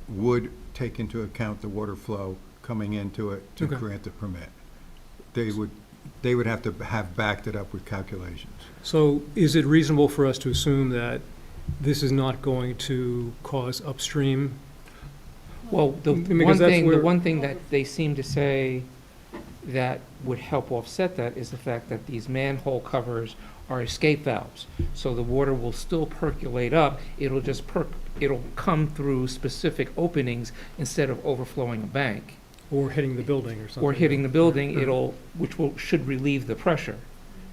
Speaker 10: would take into account the water flow coming into it to
Speaker 9: Okay.
Speaker 10: grant the permit. They would have to have backed it up with calculations.
Speaker 9: So is it reasonable for us to assume that this is not going to cause upstream?
Speaker 1: Well,
Speaker 9: Because that's where-
Speaker 1: the one thing that they seem to say that would help offset that is the fact that these manhole covers are escape valves. So the water will still percolate up, it'll just it'll come through specific openings instead of overflowing a bank.
Speaker 9: Or hitting the building or something?
Speaker 1: Or hitting the building,
Speaker 9: Mhm.
Speaker 1: should relieve the pressure.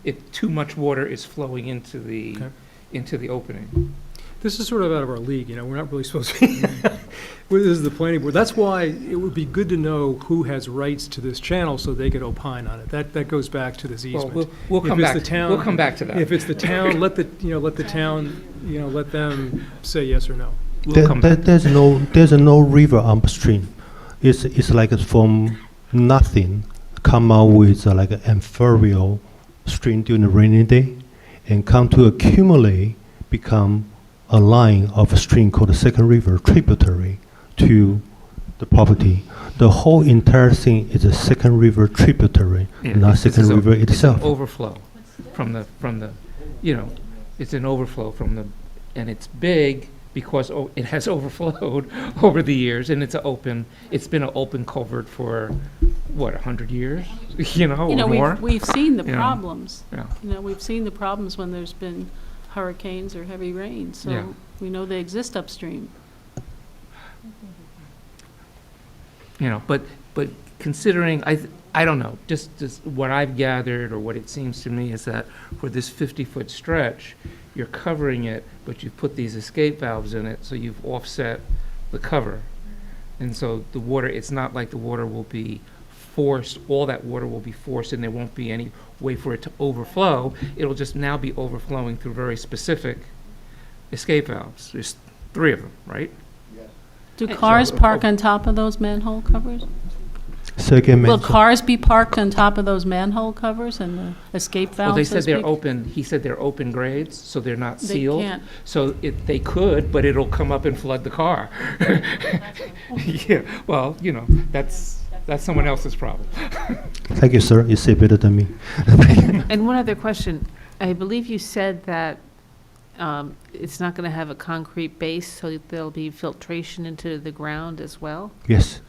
Speaker 1: If too much water is flowing into
Speaker 9: Okay.
Speaker 1: the opening.
Speaker 9: This is sort of out of our league, we're not really supposed to be, this is the planning board. That's why it would be good to know who has rights to this channel so they could opine on it. That goes back to this
Speaker 1: Well,
Speaker 9: easement.
Speaker 1: we'll
Speaker 9: If
Speaker 1: come
Speaker 9: it's
Speaker 1: back,
Speaker 9: the town-
Speaker 1: we'll come back to that.
Speaker 9: If it's the town, let the town, let them say yes or no.
Speaker 1: We'll come back.
Speaker 8: There's no river upstream. It's like from nothing come out with like an amphibial stream during the rainy day and come to accumulate, become a line of a stream called the second river tributary to the property. The whole entire thing is a second river tributary,
Speaker 1: Yeah,
Speaker 8: not
Speaker 1: this
Speaker 8: second
Speaker 1: is a-
Speaker 8: river
Speaker 1: it's an
Speaker 8: itself.
Speaker 1: overflow from the, it's an overflow from the, and it's big because it has overflowed over the years, and it's been an open culvert for, 100 years, or more?
Speaker 13: We've seen the
Speaker 1: You know,
Speaker 13: problems.
Speaker 1: Yeah.
Speaker 13: We've seen the problems when there's been hurricanes or heavy rain,
Speaker 1: Yeah.
Speaker 13: so we know they exist upstream.
Speaker 1: But But considering, I don't know, just what I've gathered, or what it seems to me, is that for this 50-foot stretch, you're covering it, but you've put these escape valves in it, so you've offset the cover. And so the water, it's not like the water will be forced, all that water will be forced, and there won't be any way for it to overflow. It'll just now be overflowing through very specific escape valves. There's 3 of them, right?
Speaker 13: Do cars park on top of those manhole covers?
Speaker 8: Second
Speaker 13: Will
Speaker 8: mention.
Speaker 13: cars be parked on top of those manhole covers and the escape valves?
Speaker 1: Well, they
Speaker 13: so
Speaker 1: said
Speaker 13: to
Speaker 1: they're
Speaker 13: speak?
Speaker 1: open, he said they're open grades, so they're not
Speaker 13: They
Speaker 1: sealed.
Speaker 13: can't.
Speaker 1: So they could, but it'll come up and flood the car. Yeah, well, you know, that's someone else's problem.
Speaker 8: Thank you, sir. You say better than me.
Speaker 2: And one other question. I believe you said that it's not going to have a concrete base, so there'll be filtration into the ground as well?
Speaker 8: Yes.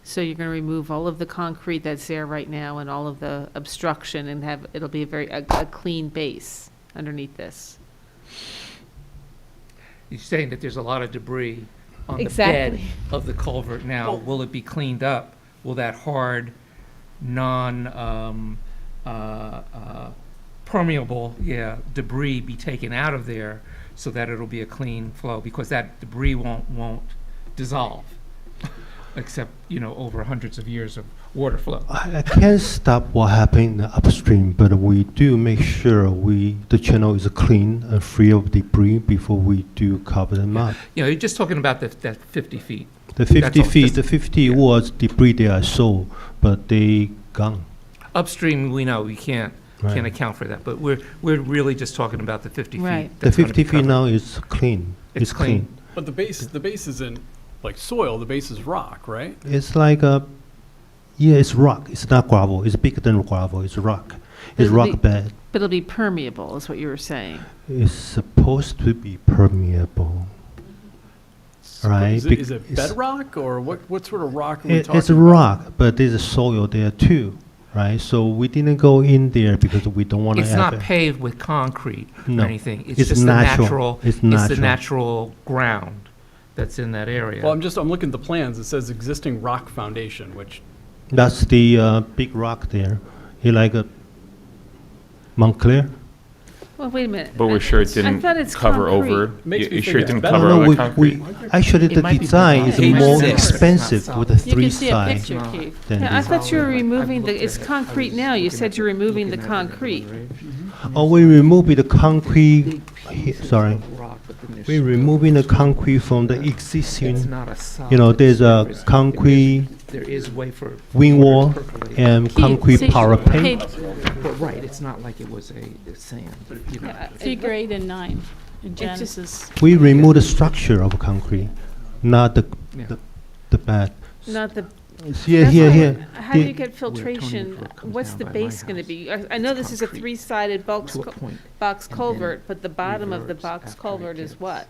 Speaker 2: So you're going to remove all of the concrete that's there right now and all of the obstruction, and it'll be a clean base underneath this?
Speaker 1: You're saying that there's a lot of debris on the
Speaker 2: Exactly.
Speaker 1: bed of the culvert now. Will it be cleaned up? Will that hard, permeable, debris be taken out of there so that it'll be a clean flow? Because that debris won't dissolve, except, you know, over hundreds of years of water flow.
Speaker 8: I can't stop what happened in the upstream, but we do make sure the channel is clean and free of debris before we do cover them up.
Speaker 1: You know, you're just talking about that 50 feet.
Speaker 8: The 50
Speaker 1: That's all,
Speaker 8: feet,
Speaker 1: just-
Speaker 8: the 50 was debris they I saw, but they gone.
Speaker 1: Upstream, we know we can't
Speaker 8: Right.
Speaker 1: account for that, but we're really just talking about the 50 feet.
Speaker 2: Right.
Speaker 8: The
Speaker 1: that's gonna
Speaker 8: 50
Speaker 1: be
Speaker 8: feet
Speaker 1: covered.
Speaker 8: now is clean.
Speaker 1: It's clean.
Speaker 3: But the base isn't like soil, the base is rock, right?
Speaker 8: It's like it's rock. It's not gravel. It's bigger than gravel. It's rock. It's
Speaker 2: It'll be-
Speaker 8: rock bed.
Speaker 2: But it'll be permeable, is what you were saying.
Speaker 8: It's supposed to be permeable. Right?
Speaker 3: Is
Speaker 8: bec-
Speaker 3: it
Speaker 8: it's-
Speaker 3: bedrock, or what sort of rock are we
Speaker 8: It's
Speaker 3: talking about?
Speaker 8: rock, but there's a soil there too, right? So we didn't go in there because we don't want to
Speaker 1: It's
Speaker 8: have
Speaker 1: not
Speaker 8: it.
Speaker 1: paved with concrete or
Speaker 8: No.
Speaker 1: anything.
Speaker 8: It's
Speaker 1: just
Speaker 8: natural. It's
Speaker 1: the
Speaker 8: natural.
Speaker 1: natural ground that's in that area.
Speaker 3: Well, I'm looking at the plans, it says existing rock foundation, which,
Speaker 8: That's the big rock there. Here like a Montclair.
Speaker 2: Well, wait a minute.
Speaker 4: But we're sure it
Speaker 2: I
Speaker 4: didn't
Speaker 2: thought it's
Speaker 4: cover
Speaker 2: concrete.
Speaker 4: over?
Speaker 3: Makes me
Speaker 4: You sure
Speaker 3: think
Speaker 4: it didn't
Speaker 3: it's
Speaker 4: cover
Speaker 3: better.
Speaker 4: over
Speaker 8: we
Speaker 4: concrete?
Speaker 8: actually
Speaker 1: It
Speaker 8: the
Speaker 1: might be
Speaker 8: design is
Speaker 1: designed.
Speaker 8: more
Speaker 2: It's not
Speaker 8: expensive
Speaker 1: solid.
Speaker 8: with the
Speaker 13: You
Speaker 8: three
Speaker 13: can see a
Speaker 8: sides
Speaker 13: picture,
Speaker 1: No.
Speaker 13: Keith.
Speaker 8: than
Speaker 2: Yeah, I
Speaker 8: this.
Speaker 2: thought you were
Speaker 1: I've
Speaker 2: removing
Speaker 1: looked
Speaker 2: it's
Speaker 1: at it.
Speaker 2: concrete
Speaker 1: I was
Speaker 2: now. You
Speaker 1: looking
Speaker 2: said
Speaker 1: at
Speaker 2: you're removing the
Speaker 1: looking at it
Speaker 2: concrete.
Speaker 8: Oh, we removing the concrete.
Speaker 1: Big pieces
Speaker 8: Sorry,
Speaker 1: of rock, but then there's
Speaker 8: we
Speaker 1: still-
Speaker 8: removing the concrete from the
Speaker 1: It's
Speaker 8: existing.
Speaker 1: not a solid.
Speaker 8: You know, there's a
Speaker 1: there is-
Speaker 8: concrete
Speaker 1: There is way for.
Speaker 8: wing
Speaker 1: water
Speaker 8: wall
Speaker 1: to percolate.
Speaker 8: and
Speaker 13: Keith,
Speaker 8: concrete
Speaker 13: see,
Speaker 8: parapet.
Speaker 13: page-
Speaker 1: But right, it's not like it was a sand, you know.
Speaker 2: Yeah,
Speaker 13: Figure 8 and 9 in
Speaker 2: It just-
Speaker 13: Genesis.
Speaker 8: We remove the structure of concrete, not
Speaker 1: Yeah.
Speaker 8: the bed.
Speaker 2: Not the.
Speaker 8: It's here,
Speaker 2: that's
Speaker 8: here,
Speaker 2: not-
Speaker 8: here.
Speaker 2: How do
Speaker 8: The-
Speaker 2: you get filtration?
Speaker 1: Brook comes
Speaker 2: What's
Speaker 1: down
Speaker 2: the
Speaker 1: by my
Speaker 2: base going to
Speaker 1: house,
Speaker 2: be? I know this is a
Speaker 1: concrete
Speaker 2: three-sided box
Speaker 1: To a point.
Speaker 2: box
Speaker 1: and then
Speaker 2: culvert, but the bottom of the
Speaker 1: reverts
Speaker 2: box
Speaker 1: after it
Speaker 2: culvert is
Speaker 1: gets-
Speaker 2: what?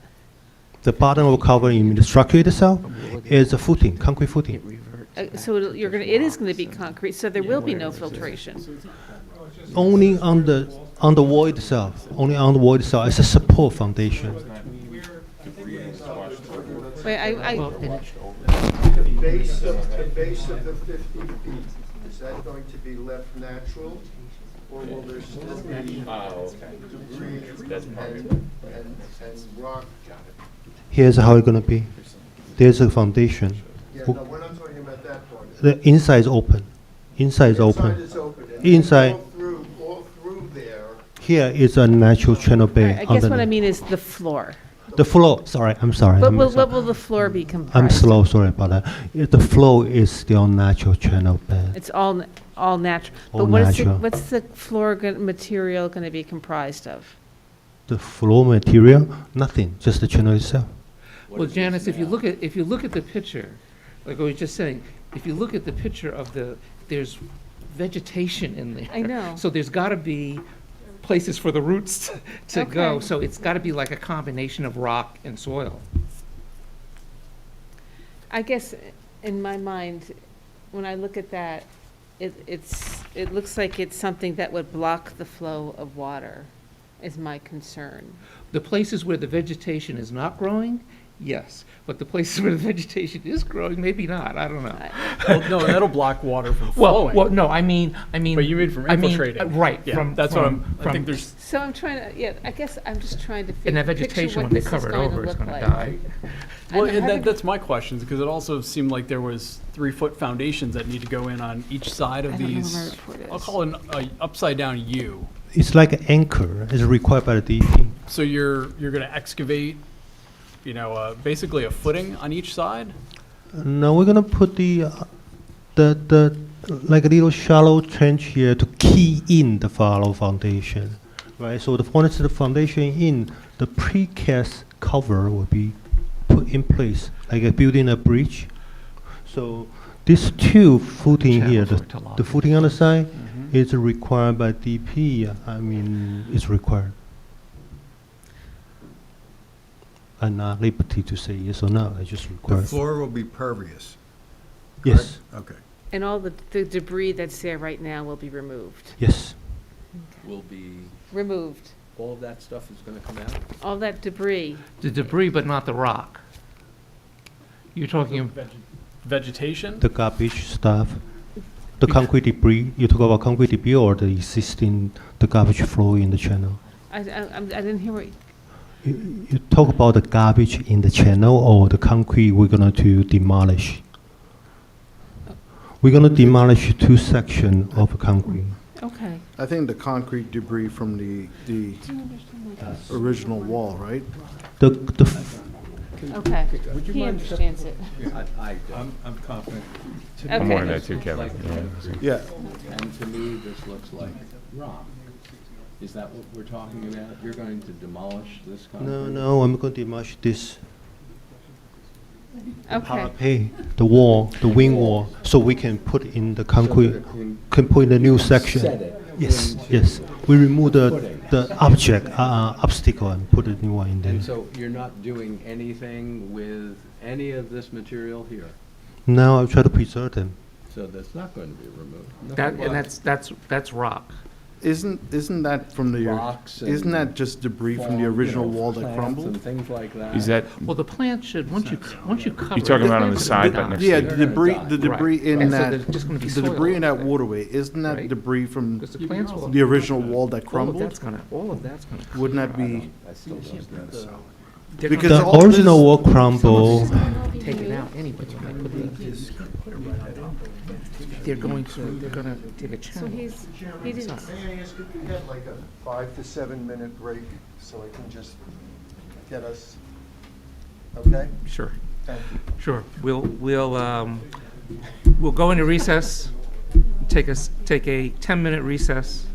Speaker 8: The bottom of cover, you mean the structure itself, is a footing, concrete
Speaker 1: It
Speaker 8: footing.
Speaker 1: reverts.
Speaker 2: So it is going to be concrete, so there will be no filtration.
Speaker 8: Only on the wall itself, only on the wall itself. It's a support foundation.
Speaker 2: Wait,
Speaker 1: Well, then it-
Speaker 7: The base of the 50 feet, is that going to be left natural, or will there still be debris and rock?
Speaker 8: Here's how it's gonna be. There's a foundation.
Speaker 7: Yeah, no, we're not talking about that part.
Speaker 8: The inside is open. Inside is
Speaker 7: Inside
Speaker 8: open.
Speaker 7: is open. and
Speaker 8: Inside.
Speaker 7: all through there,
Speaker 8: Here is a natural channel
Speaker 2: I
Speaker 8: bay
Speaker 2: guess what I
Speaker 8: underneath.
Speaker 2: mean is the floor.
Speaker 8: The floor, sorry, I'm sorry.
Speaker 2: What
Speaker 8: I'm
Speaker 2: will,
Speaker 8: sorry.
Speaker 2: what will the floor be comprised?
Speaker 8: I'm
Speaker 2: of?
Speaker 8: slow, sorry about that. The floor is still natural channel bed.
Speaker 2: It's all natural.
Speaker 8: All
Speaker 2: But
Speaker 8: natural.
Speaker 2: what's the floor material going to be comprised of?
Speaker 8: The floor material, nothing, just the channel itself.
Speaker 1: Well, Janice, if you look at the picture, like I was just saying, if you look at the picture of there's vegetation in there.
Speaker 2: I know.
Speaker 1: So there's got to be places for the roots to go.
Speaker 2: Okay.
Speaker 1: So it's got to be like a combination of rock and soil.
Speaker 2: I guess in my mind, when I look at that, it looks like it's something that would block the flow of water, is my concern.
Speaker 1: The places where the vegetation is not growing yes. But the places where the vegetation is growing, maybe not, I don't know.
Speaker 3: Well, no, that'll block water from
Speaker 1: Well,
Speaker 3: flowing.
Speaker 1: no, I mean.
Speaker 3: But you mean from
Speaker 1: I mean,
Speaker 3: infiltrating.
Speaker 1: right,
Speaker 3: Yeah,
Speaker 1: from.
Speaker 3: that's what I'm, I
Speaker 1: from-
Speaker 3: think there's,
Speaker 2: So I'm trying to, yeah, I guess I'm just trying to
Speaker 1: And that
Speaker 2: picture
Speaker 1: vegetation,
Speaker 2: what
Speaker 1: when they
Speaker 2: this is
Speaker 1: cover it
Speaker 2: going to
Speaker 1: over, is
Speaker 2: look
Speaker 1: gonna
Speaker 2: like.
Speaker 1: die.
Speaker 3: well,
Speaker 2: I'm
Speaker 3: and
Speaker 2: having-
Speaker 3: that's my question, because it also seemed like there was 3-foot foundations that need to go in on each side
Speaker 2: I
Speaker 3: of
Speaker 2: don't know where my
Speaker 3: these,
Speaker 2: report
Speaker 3: I'll
Speaker 2: is.
Speaker 3: call it a upside down U.
Speaker 8: It's like an anchor, it's required by the DEP.
Speaker 3: So you're gonna excavate, basically a footing on each side?
Speaker 8: Now we're gonna put the like a little shallow trench here to key in the follow foundation, right? So once the foundation in, the precast cover will be put in place, like building a bridge. So these two footing here,
Speaker 1: Channel for it to log
Speaker 8: the
Speaker 1: in.
Speaker 8: footing on the side, is required by DP. I mean, it's required. I'm not liberty to say yes or no. I just
Speaker 10: The
Speaker 8: require.
Speaker 10: floor will be pervious.
Speaker 8: Yes.
Speaker 10: correct? Okay.
Speaker 2: And all the debris that's there right now will be removed.
Speaker 8: Yes.
Speaker 5: Will be,
Speaker 2: Removed.
Speaker 5: all of that stuff is going to come out?
Speaker 2: All that debris.
Speaker 1: The debris, but not the rock. You're talking,
Speaker 3: Vegetation?
Speaker 8: The garbage stuff, the concrete debris. You talk about concrete debris or the existing the garbage flow in the channel.
Speaker 2: I didn't hear what,
Speaker 8: You talk about the garbage in the channel or the concrete we're gonna to demolish. We're gonna demolish 2 sections of concrete.
Speaker 2: okay.
Speaker 6: I think the concrete debris from the original wall, right?
Speaker 2: Okay. He understands it.
Speaker 14: I'm confident.
Speaker 4: I'm more
Speaker 2: Okay.
Speaker 4: of that too, Kevin.
Speaker 6: Yeah.
Speaker 14: And to me, this looks like rock. Is that what we're talking about? You're going to demolish this concrete?
Speaker 8: No, I'm going to demolish this
Speaker 2: Okay.
Speaker 8: parapet, the wall, the wing wall, so we can put in the concrete, can put in the new section.
Speaker 14: Set it
Speaker 8: Yes,
Speaker 14: into
Speaker 8: yes. We remove
Speaker 14: the footing.
Speaker 8: the object, obstacle and put a new one in there.
Speaker 5: And so you're not doing anything with any of this material here?
Speaker 8: Now I try to preserve them.
Speaker 5: So that's not going to be removed?
Speaker 1: that, and that's rock.
Speaker 6: Isn't that from the,
Speaker 5: Rocks and
Speaker 6: isn't that just debris from the original wall that
Speaker 5: plants
Speaker 6: crumbled?
Speaker 5: and things like that?
Speaker 4: Is that,
Speaker 1: Well, the plant should, once you cover it.
Speaker 4: you're talking about on the
Speaker 1: plant
Speaker 4: side,
Speaker 1: should
Speaker 4: but
Speaker 1: die.
Speaker 4: next
Speaker 6: Yeah,
Speaker 4: to
Speaker 6: the
Speaker 4: the,
Speaker 6: debris,
Speaker 5: Right.
Speaker 6: the debris in
Speaker 1: And so
Speaker 6: that,
Speaker 1: there's just gonna be
Speaker 6: the
Speaker 1: soil
Speaker 6: debris in that
Speaker 1: over there.
Speaker 6: waterway, isn't that
Speaker 1: Right.
Speaker 6: debris from
Speaker 1: Because the plants will.
Speaker 6: the original wall that
Speaker 1: All of
Speaker 6: crumbled?
Speaker 1: that's gonna, all of that's gonna.
Speaker 6: Wouldn't that be,
Speaker 5: I still don't think so.
Speaker 1: They're
Speaker 6: because
Speaker 1: gonna
Speaker 8: The
Speaker 6: all this-
Speaker 8: original wall crumble.
Speaker 1: take it out anyway. when they put the- They're going to, they're gonna take a
Speaker 2: So
Speaker 1: channel.
Speaker 2: he didn't,
Speaker 7: May I ask if we had like a 5 to 7 minute break so I can just get us, okay?
Speaker 1: Sure,
Speaker 7: Thank you.
Speaker 1: sure. We'll go into recess, take a 10-minute recess.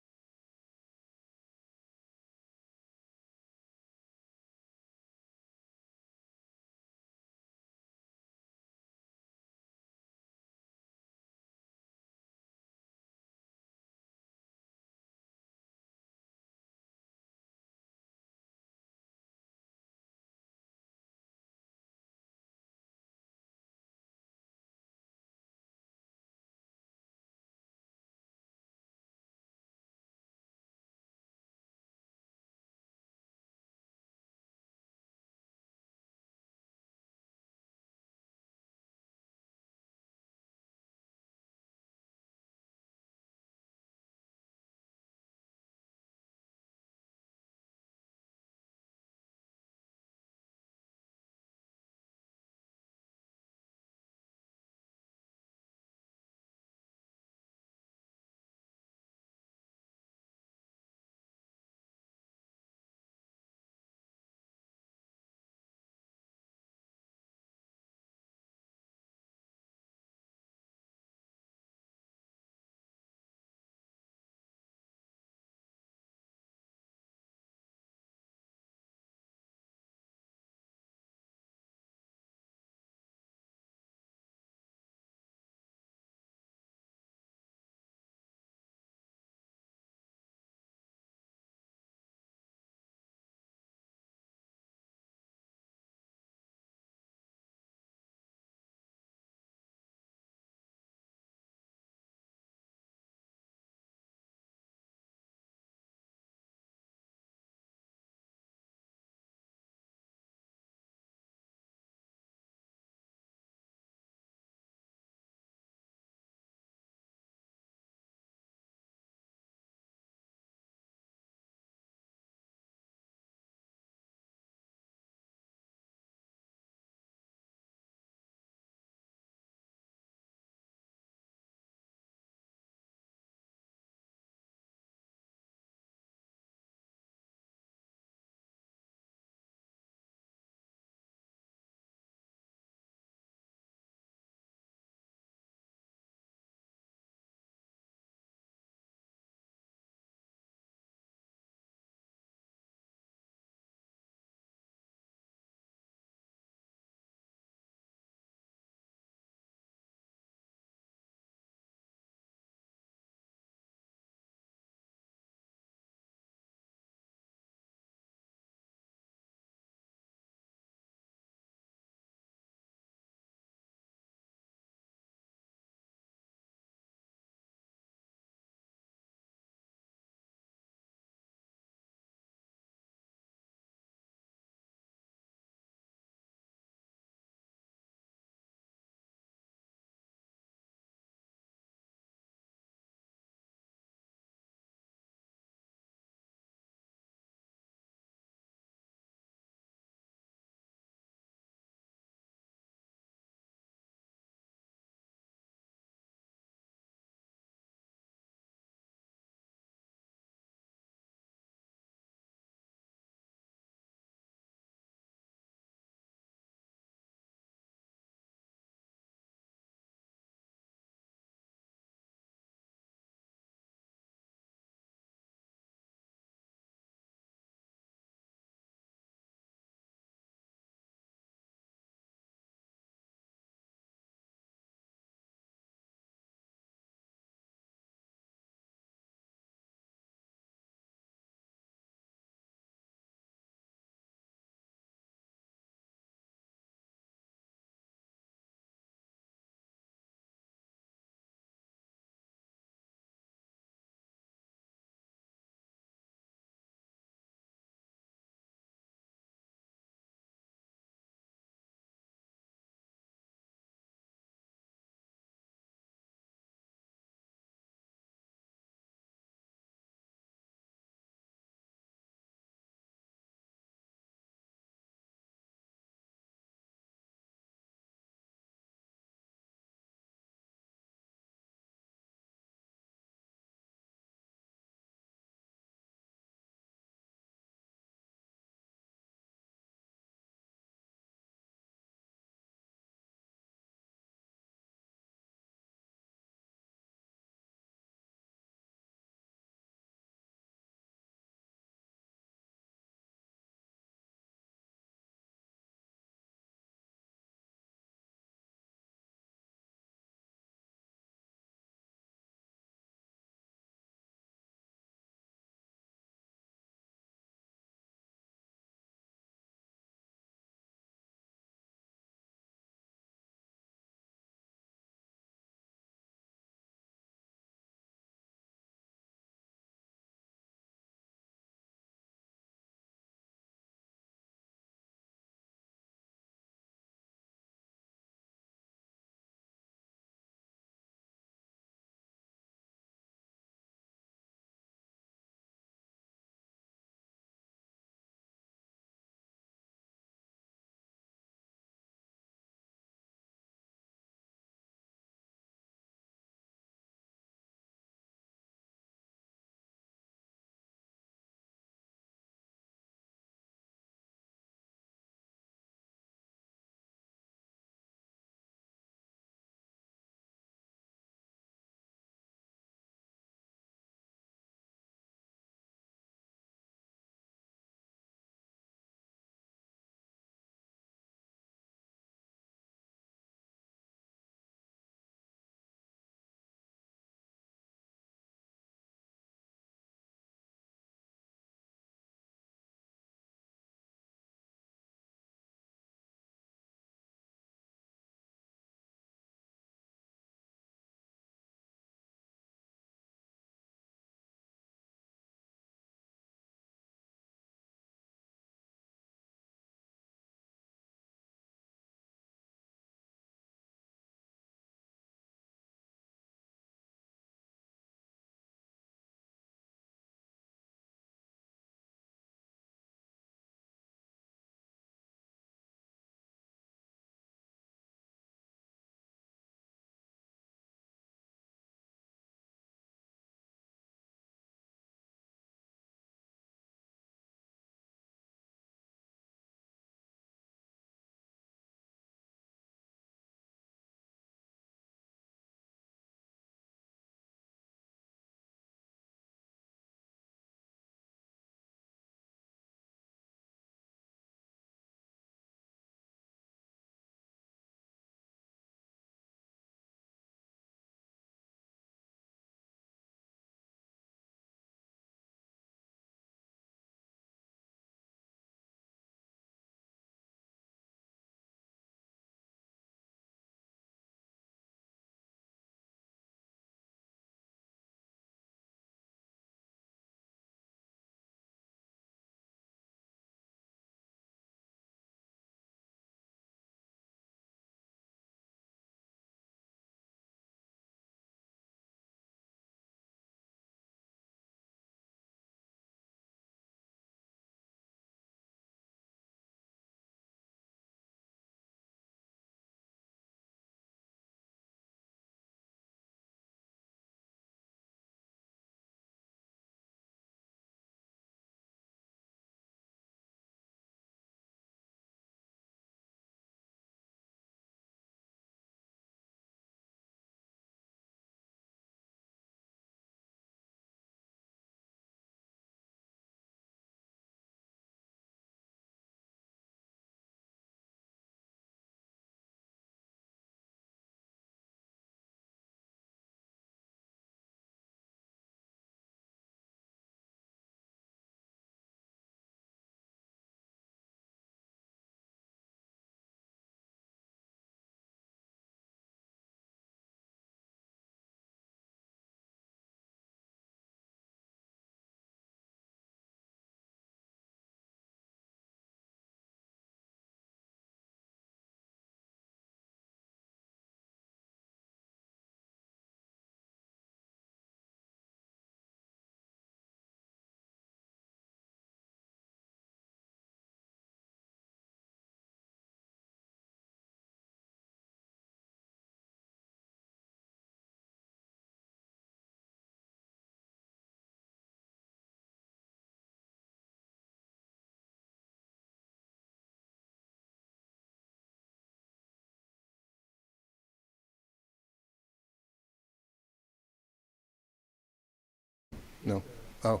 Speaker 7: No? Oh,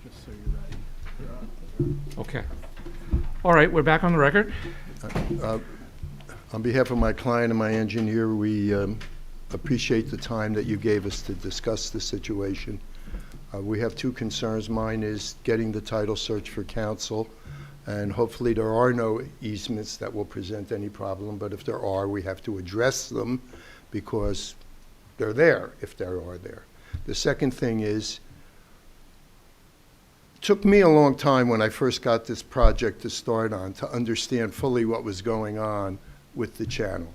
Speaker 3: Just so you're ready.
Speaker 1: Okay. All right, we're back on the record.
Speaker 7: on behalf of my client and my engineer, we appreciate the time that you gave us to discuss the situation. We have two concerns. Mine is getting the title search for council, and hopefully there are no easements that will present any problem, but if there are, we have to address them because they're there, if there are there. The second thing is, it took me a long time when I first got this project to start on to understand fully what was going on with the channel.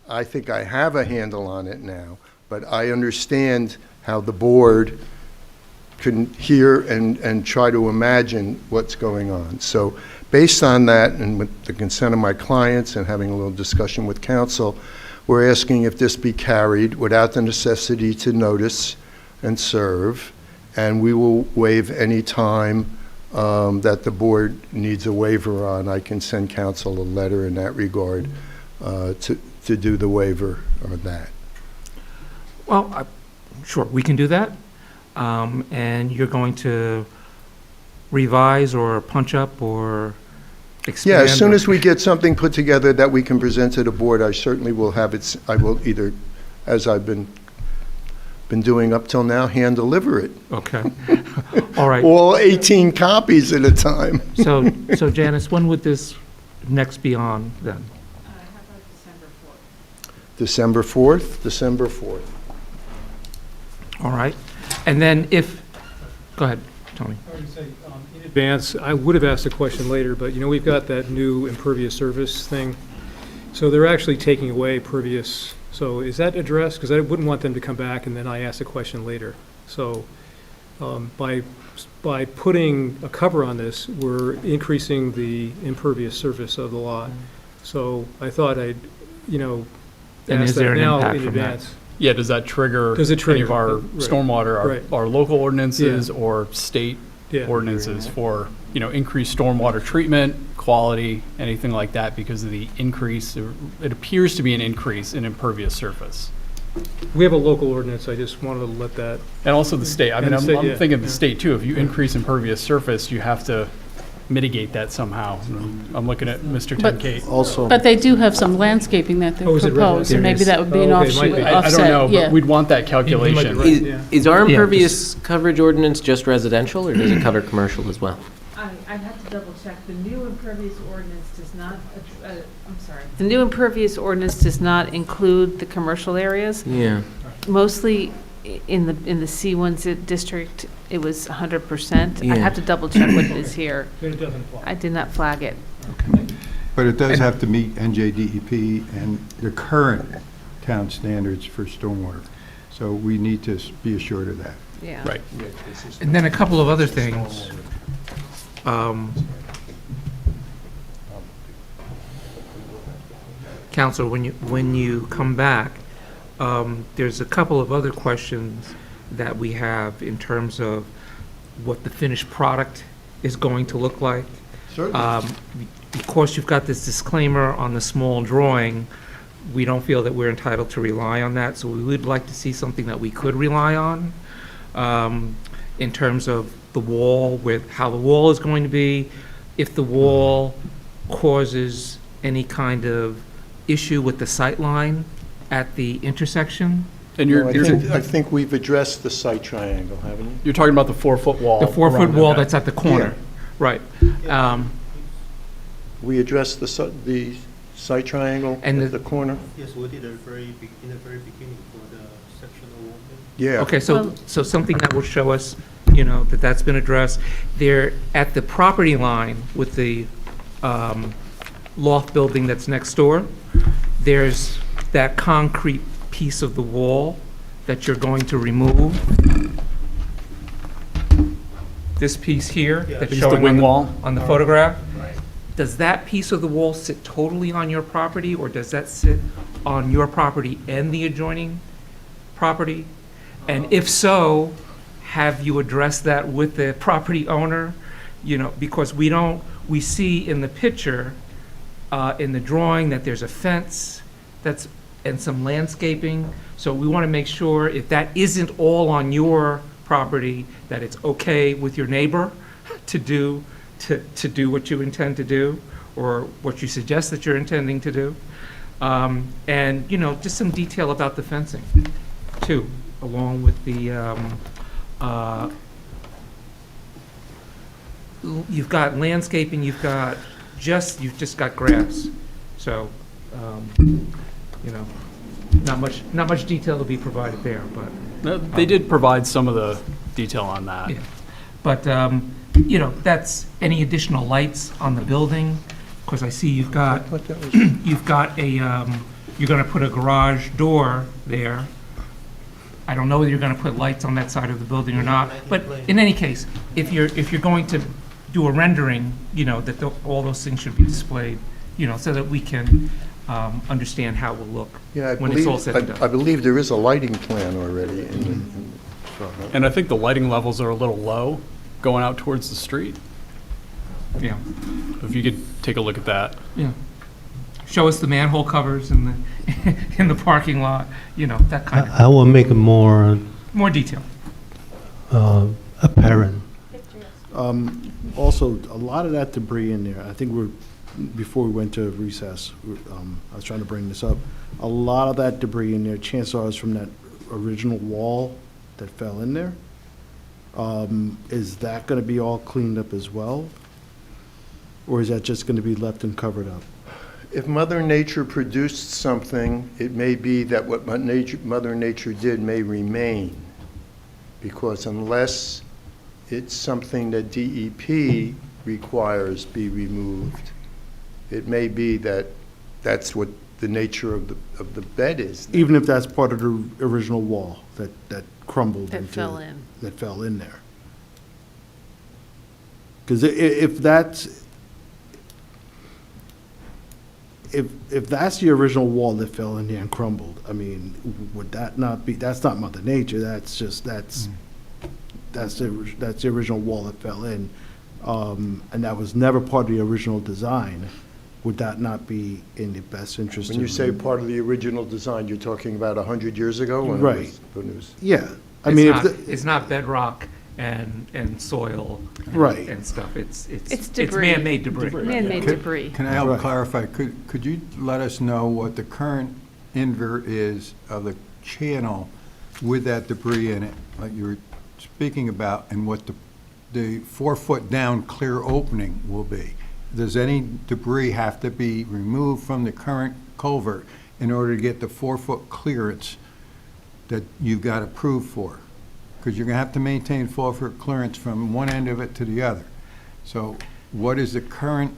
Speaker 7: I think I have a handle on it now, but I understand how the board can hear and try to imagine what's going on. So based on that, and with the consent of my clients and having a little discussion with council, we're asking if this be carried without the necessity to notice and serve, and we will waive any time that the board needs a waiver on. I can send council a letter in that regard to do the waiver on that.
Speaker 1: Well, sure, we can do that. And you're going to revise or punch up or expand?
Speaker 7: Yeah, as soon
Speaker 1: or-
Speaker 7: as we get something put together that we can present to the board, I certainly will have it, I will either, as I've been doing up till now, hand deliver it.
Speaker 1: Okay. All right.
Speaker 7: All 18 copies at a time.
Speaker 1: So Janice, when would this next be on then?
Speaker 2: How about December 4th?
Speaker 7: December 4th? December 4th.
Speaker 1: All right. And then if, go ahead, Tony.
Speaker 9: I would say, in advance, I would have asked a question later, but we've got that new impervious surface thing. So they're actually taking away pervious, so is that addressed? Because I wouldn't want them to come back and then I ask a question later. So by putting a cover on this, we're increasing the impervious surface of the lot. So I thought I'd,
Speaker 1: And
Speaker 9: ask
Speaker 1: is there
Speaker 9: that
Speaker 1: an
Speaker 9: now
Speaker 1: impact
Speaker 9: in
Speaker 1: from that?
Speaker 9: advance.
Speaker 3: Yeah, does that trigger
Speaker 9: Does it
Speaker 3: any
Speaker 9: trigger?
Speaker 3: of our
Speaker 9: Right.
Speaker 3: stormwater,
Speaker 9: Right.
Speaker 3: our local ordinances
Speaker 9: Yeah.
Speaker 3: or state
Speaker 9: Yeah.
Speaker 3: ordinances for, increased stormwater treatment, quality, anything like that because of the increase, it appears to be an increase in impervious surface.
Speaker 9: We have a local ordinance, I just wanted to let that,
Speaker 3: And also the state, I mean,
Speaker 9: And the
Speaker 3: I'm
Speaker 9: state, yeah.
Speaker 3: thinking of the state too. If you increase impervious surface, you have to mitigate that somehow. I'm looking at Mr.
Speaker 13: But-
Speaker 3: Tenkate.
Speaker 7: Also,
Speaker 13: But they do have some landscaping that they've
Speaker 9: Oh, is it
Speaker 13: proposed, and
Speaker 1: There
Speaker 13: maybe
Speaker 1: is.
Speaker 13: that would be an
Speaker 9: Oh, okay, it might
Speaker 13: offshoot,
Speaker 9: be.
Speaker 3: I don't
Speaker 13: offset,
Speaker 3: know,
Speaker 13: yeah.
Speaker 3: but we'd want that
Speaker 9: might be
Speaker 3: calculation.
Speaker 9: right.
Speaker 11: Is,
Speaker 9: Yeah.
Speaker 11: is our
Speaker 1: Yeah,
Speaker 11: impervious coverage ordinance just residential, or does it cover commercial as well?
Speaker 2: I'd have to double check. The new impervious ordinance does not, The new impervious ordinance does not include the commercial areas.
Speaker 11: Yeah.
Speaker 2: Mostly in the C1 district, it was 100%.
Speaker 11: Yeah.
Speaker 2: I'd have to double check what it is here.
Speaker 9: but it doesn't apply.
Speaker 2: I did not flag it.
Speaker 10: But it does have to meet NJDEP and the current town standards for stormwater. So we need to be assured of that.
Speaker 2: Yeah.
Speaker 3: Right.
Speaker 1: And then a couple of other things. Counselor, when you come back, there's a couple of other questions that we have in terms of what the finished product is going to look like.
Speaker 7: certainly.
Speaker 1: Of course, you've got this disclaimer on the small drawing. We don't feel that we're entitled to rely on that, so we would like to see something that we could rely on in terms of the wall, with how the wall is going to be, if the wall causes any kind of issue with the sight line at the intersection.
Speaker 3: And
Speaker 7: No, I think we've addressed the site triangle, haven't you?
Speaker 3: you're talking about the 4-foot wall.
Speaker 1: The 4-foot
Speaker 3: around
Speaker 1: wall
Speaker 3: that.
Speaker 1: that's at the corner, right.
Speaker 7: We addressed the site triangle
Speaker 1: And
Speaker 7: at the corner?
Speaker 8: Yes, we did in the very beginning for the sectional wall.
Speaker 7: Yeah.
Speaker 1: Okay, so,
Speaker 13: Well-
Speaker 1: so something that will show us, that that's been addressed. There, at the property line with the loft building that's next door, there's that concrete piece of the wall that you're going to remove. This piece here, that's
Speaker 3: Is the
Speaker 1: showing
Speaker 3: wing wall?
Speaker 1: on the photograph. Does that piece of the wall sit totally on your property, or does that sit on your property and the adjoining property? And if so, have you addressed that with the property owner? Because we see in the picture, in the drawing, that there's a fence that's and some landscaping. So we want to make sure if that isn't all on your property, that it's okay with your neighbor to do what you intend to do, or what you suggest that you're intending to do. And, just some detail about the fencing, too, along with the, you've got landscaping, you've just got grass. So, not much detail to be provided there, but.
Speaker 3: They did provide some of the detail on that.
Speaker 1: Yeah. But, that's any additional lights on the building, because I see you've got, you've got a, you're gonna put a garage door there. I don't know whether you're gonna put lights on that side of the building or not, but in any case, if you're going to do a rendering, that all those things should be displayed, so that we can understand how it will look
Speaker 7: Yeah,
Speaker 1: when it's all said and
Speaker 7: I
Speaker 1: done.
Speaker 7: believe there is a lighting plan already
Speaker 3: And I think the lighting levels are a little low going out towards the street.
Speaker 1: Yeah,
Speaker 3: If you could take a look at that.
Speaker 1: yeah. Show us the manhole covers in the parking lot, that kind of,
Speaker 8: I will make it more
Speaker 1: more detail.
Speaker 8: apparent.
Speaker 6: Also, a lot of that debris in there, I think before we went to recess, I was trying to bring this up. A lot of that debris in there, chances are is from that original wall that fell in there. Is that gonna be all cleaned up as well? Or is that just gonna be left and covered up?
Speaker 7: If Mother Nature produced something, it may be that what Mother Nature did may remain, because unless it's something that DEP requires be removed, it may be that that's what the nature of the bed is.
Speaker 6: Even if that's part of the original wall that crumbled
Speaker 2: That
Speaker 6: into.
Speaker 2: fell in.
Speaker 6: That fell in there. Because if that's the original wall that fell in there and crumbled, I mean, would that not be, that's not Mother Nature, that's the original wall that fell in, and that was never part of the original design. Would that not be in the best interest of?
Speaker 7: When you say part of the original design, you're talking about 100 years ago? when it
Speaker 6: Right.
Speaker 7: was- when it was-
Speaker 6: Yeah, I mean,
Speaker 1: It's not bedrock and soil.
Speaker 6: Right.
Speaker 1: And stuff, it's
Speaker 2: debris.
Speaker 1: man-made debris.
Speaker 2: Man-made debris.
Speaker 10: Can I help
Speaker 6: Right.
Speaker 10: clarify? Could you let us know what the current invert is of the channel with that debris in it, like you were speaking about, and what the 4-foot down clear opening will be? Does any debris have to be removed from the current culvert in order to get the 4-foot clearance that you've got approved for? Because you're going to have to maintain 4-foot clearance from one end of it to the other. So what is the current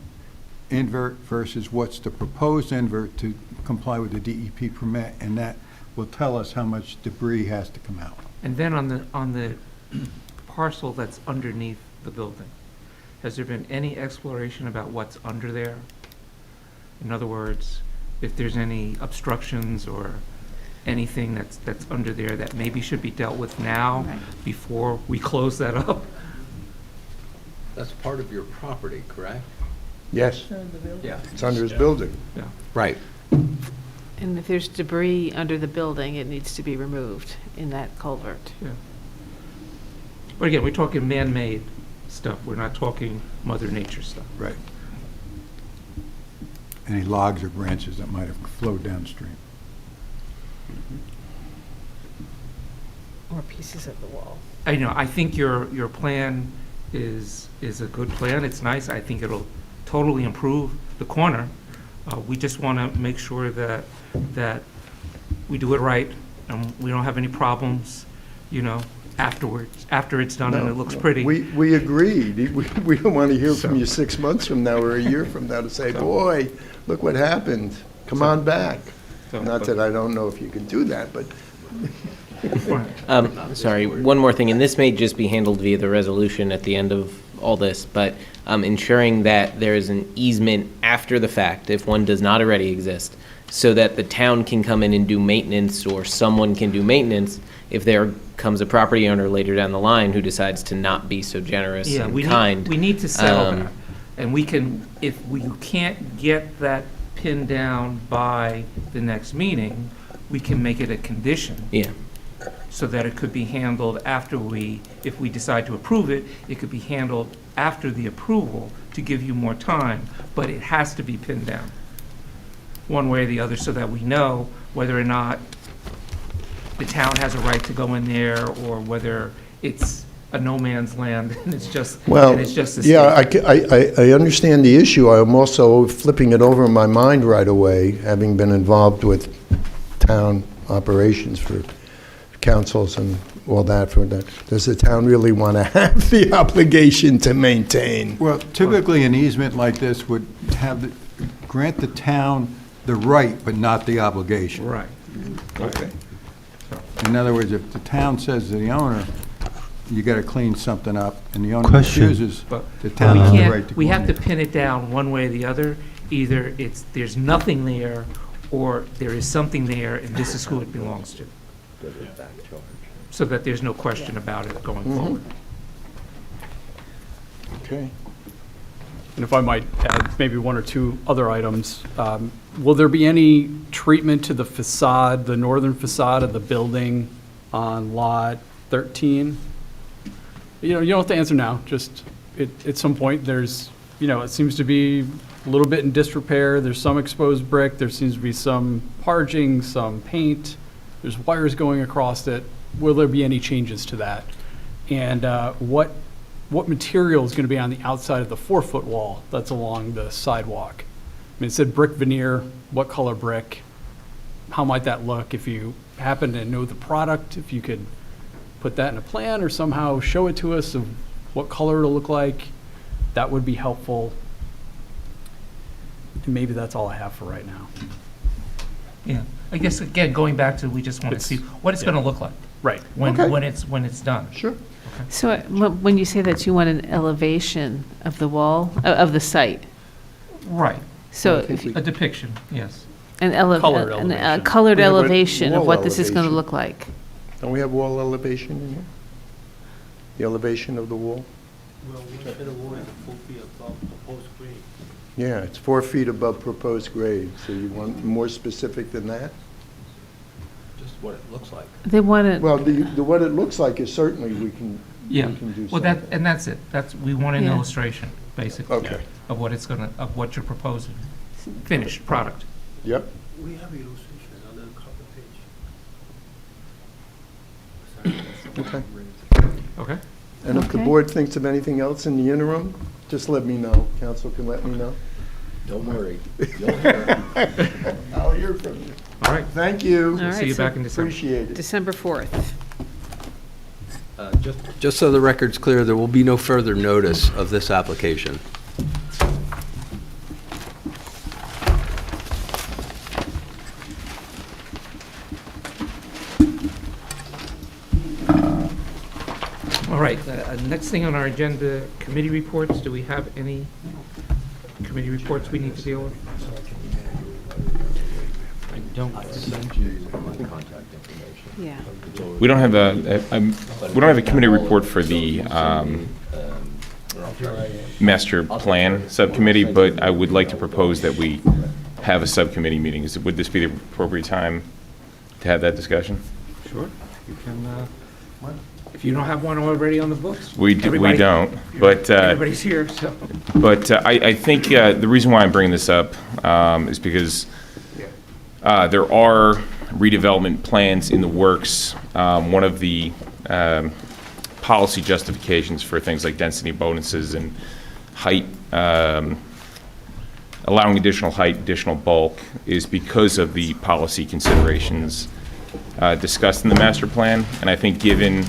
Speaker 10: invert versus what's the proposed invert to comply with the DEP permit? And that will tell us how much debris has to come out.
Speaker 1: And then on the parcel that's underneath the building, has there been any exploration about what's under there? In other words, if there's any obstructions or anything that's under there that maybe should be dealt with now before we close that up?
Speaker 5: That's part of your property, correct?
Speaker 7: Yes,
Speaker 5: Yeah.
Speaker 7: it's under his building.
Speaker 5: Right.
Speaker 2: And if there's debris under the building, it needs to be removed in that culvert.
Speaker 1: Yeah. But again, we're talking man-made stuff, we're not talking Mother Nature stuff.
Speaker 10: Right. Any logs or branches that might have flowed downstream.
Speaker 2: Or pieces of the wall.
Speaker 1: I think your plan is a good plan, it's nice, I think it'll totally improve the corner. We just want to make sure that we do it right, and we don't have any problems, afterwards, after it's done and it looks pretty.
Speaker 7: We agreed. We don't want to hear from you 6 months from now or a year from now to say, boy, look what happened. Come on back. Not that I don't know if you can do that, but.
Speaker 11: Sorry, one more thing, and this may just be handled via the resolution at the end of all this, but ensuring that there is an easement after the fact, if one does not already exist, so that the town can come in and do maintenance, or someone can do maintenance if there comes a property owner later down the line who decides to not be so generous and kind.
Speaker 1: We need to settle that, and we can, if we can't get that pinned down by the next meeting, we can make it a condition.
Speaker 11: Yeah.
Speaker 1: So that it could be handled after if we decide to approve it, it could be handled after the approval to give you more time, but it has to be pinned down, one way or the other, so that we know whether or not the town has a right to go in there, or whether it's a no man's land and it's just,
Speaker 7: Well,
Speaker 1: and it's just a
Speaker 7: yeah,
Speaker 1: state.
Speaker 7: I understand the issue. I'm also flipping it over in my mind right away, having been involved with town operations for councils and all that. Does the town really want to have the obligation to maintain?
Speaker 10: Well, typically, an easement like this would grant the town the right, but not the obligation.
Speaker 1: Right.
Speaker 7: Okay.
Speaker 10: In other words, if the town says to the owner, you gotta clean something up, and the owner
Speaker 8: Question.
Speaker 10: refuses,
Speaker 1: But
Speaker 10: the
Speaker 1: we
Speaker 10: town has the right
Speaker 1: can't,
Speaker 10: to go
Speaker 1: we
Speaker 10: in
Speaker 1: have to
Speaker 10: there.
Speaker 1: pin it down one way or the other. Either there's nothing there, or there is something there, and this is who it belongs to. So that there's no question about it going forward.
Speaker 7: Okay.
Speaker 3: And if I might add maybe one or two other items, will there be any treatment to the facade, the northern facade of the building on Lot 13? You know, you don't have to answer now, just at some point, there's, it seems to be a little bit in disrepair, there's some exposed brick, there seems to be some parging, some paint, there's wires going across it. Will there be any changes to that? And what material is going to be on the outside of the 4-foot wall that's along the sidewalk? I mean, it said brick veneer, what color brick? How might that look? If you happen to know the product, if you could put that in a plan or somehow show it to us of what color it'll look like, that would be helpful. And maybe that's all I have for right now.
Speaker 1: Yeah, I guess, again, going back to, we just want to
Speaker 3: It's-
Speaker 1: see what it's going to look like
Speaker 3: Right.
Speaker 1: when
Speaker 7: Okay.
Speaker 1: when it's done.
Speaker 7: Sure.
Speaker 2: So when you say that you want an elevation of the wall, of the site,
Speaker 1: Right,
Speaker 2: so
Speaker 7: I think
Speaker 2: if you-
Speaker 1: a depiction, yes.
Speaker 3: Colored elevation.
Speaker 2: colored
Speaker 7: We have a
Speaker 2: elevation of
Speaker 7: wall
Speaker 2: what this is going to
Speaker 7: elevation.
Speaker 2: look like.
Speaker 7: Don't we have wall elevation in here? The elevation of the wall?
Speaker 12: Well, we said the wall is 4 feet above proposed grade.
Speaker 7: Yeah, it's 4 feet above proposed grade, so you want more specific than that?
Speaker 14: Just what it looks like.
Speaker 2: They want it,
Speaker 7: Well, what it looks like is certainly we can
Speaker 1: Yeah,
Speaker 7: do
Speaker 1: well,
Speaker 7: something.
Speaker 1: that's it. We want an
Speaker 2: Yeah.
Speaker 1: illustration, basically,
Speaker 7: Okay,
Speaker 1: of what of what you're proposing, finished product.
Speaker 7: yep.
Speaker 12: We have illustration on the cover page.
Speaker 7: Okay.
Speaker 1: Okay?
Speaker 7: And if the
Speaker 2: Okay.
Speaker 7: board thinks of anything else in the interim, just let me know. Council can let me know.
Speaker 14: Don't worry. You'll hear.
Speaker 7: I'll hear from you.
Speaker 1: All right,
Speaker 7: Thank you.
Speaker 2: All right,
Speaker 1: see you
Speaker 2: so-
Speaker 1: back in December.
Speaker 7: Appreciate it.
Speaker 2: December 4th.
Speaker 5: Just so the record's clear, there will be no further notice of this application.
Speaker 1: All right, next thing on our agenda, committee reports. Do we have any committee reports we need to deal with? I don't.
Speaker 2: Yeah.
Speaker 4: We don't have we don't have a committee report for the master plan subcommittee, but I would like to propose that we have a subcommittee meeting. Would this be the appropriate time to have that discussion?
Speaker 1: Sure. You can, if you don't have one already on the books.
Speaker 4: We
Speaker 1: everybody-
Speaker 4: don't, but
Speaker 1: Everybody's here, so.
Speaker 4: But I think the reason why I'm bringing this up is because there are redevelopment plans in the works. One of the policy justifications for things like density bonuses and height, allowing additional height, additional bulk, is because of the policy considerations discussed in the master plan. And I think given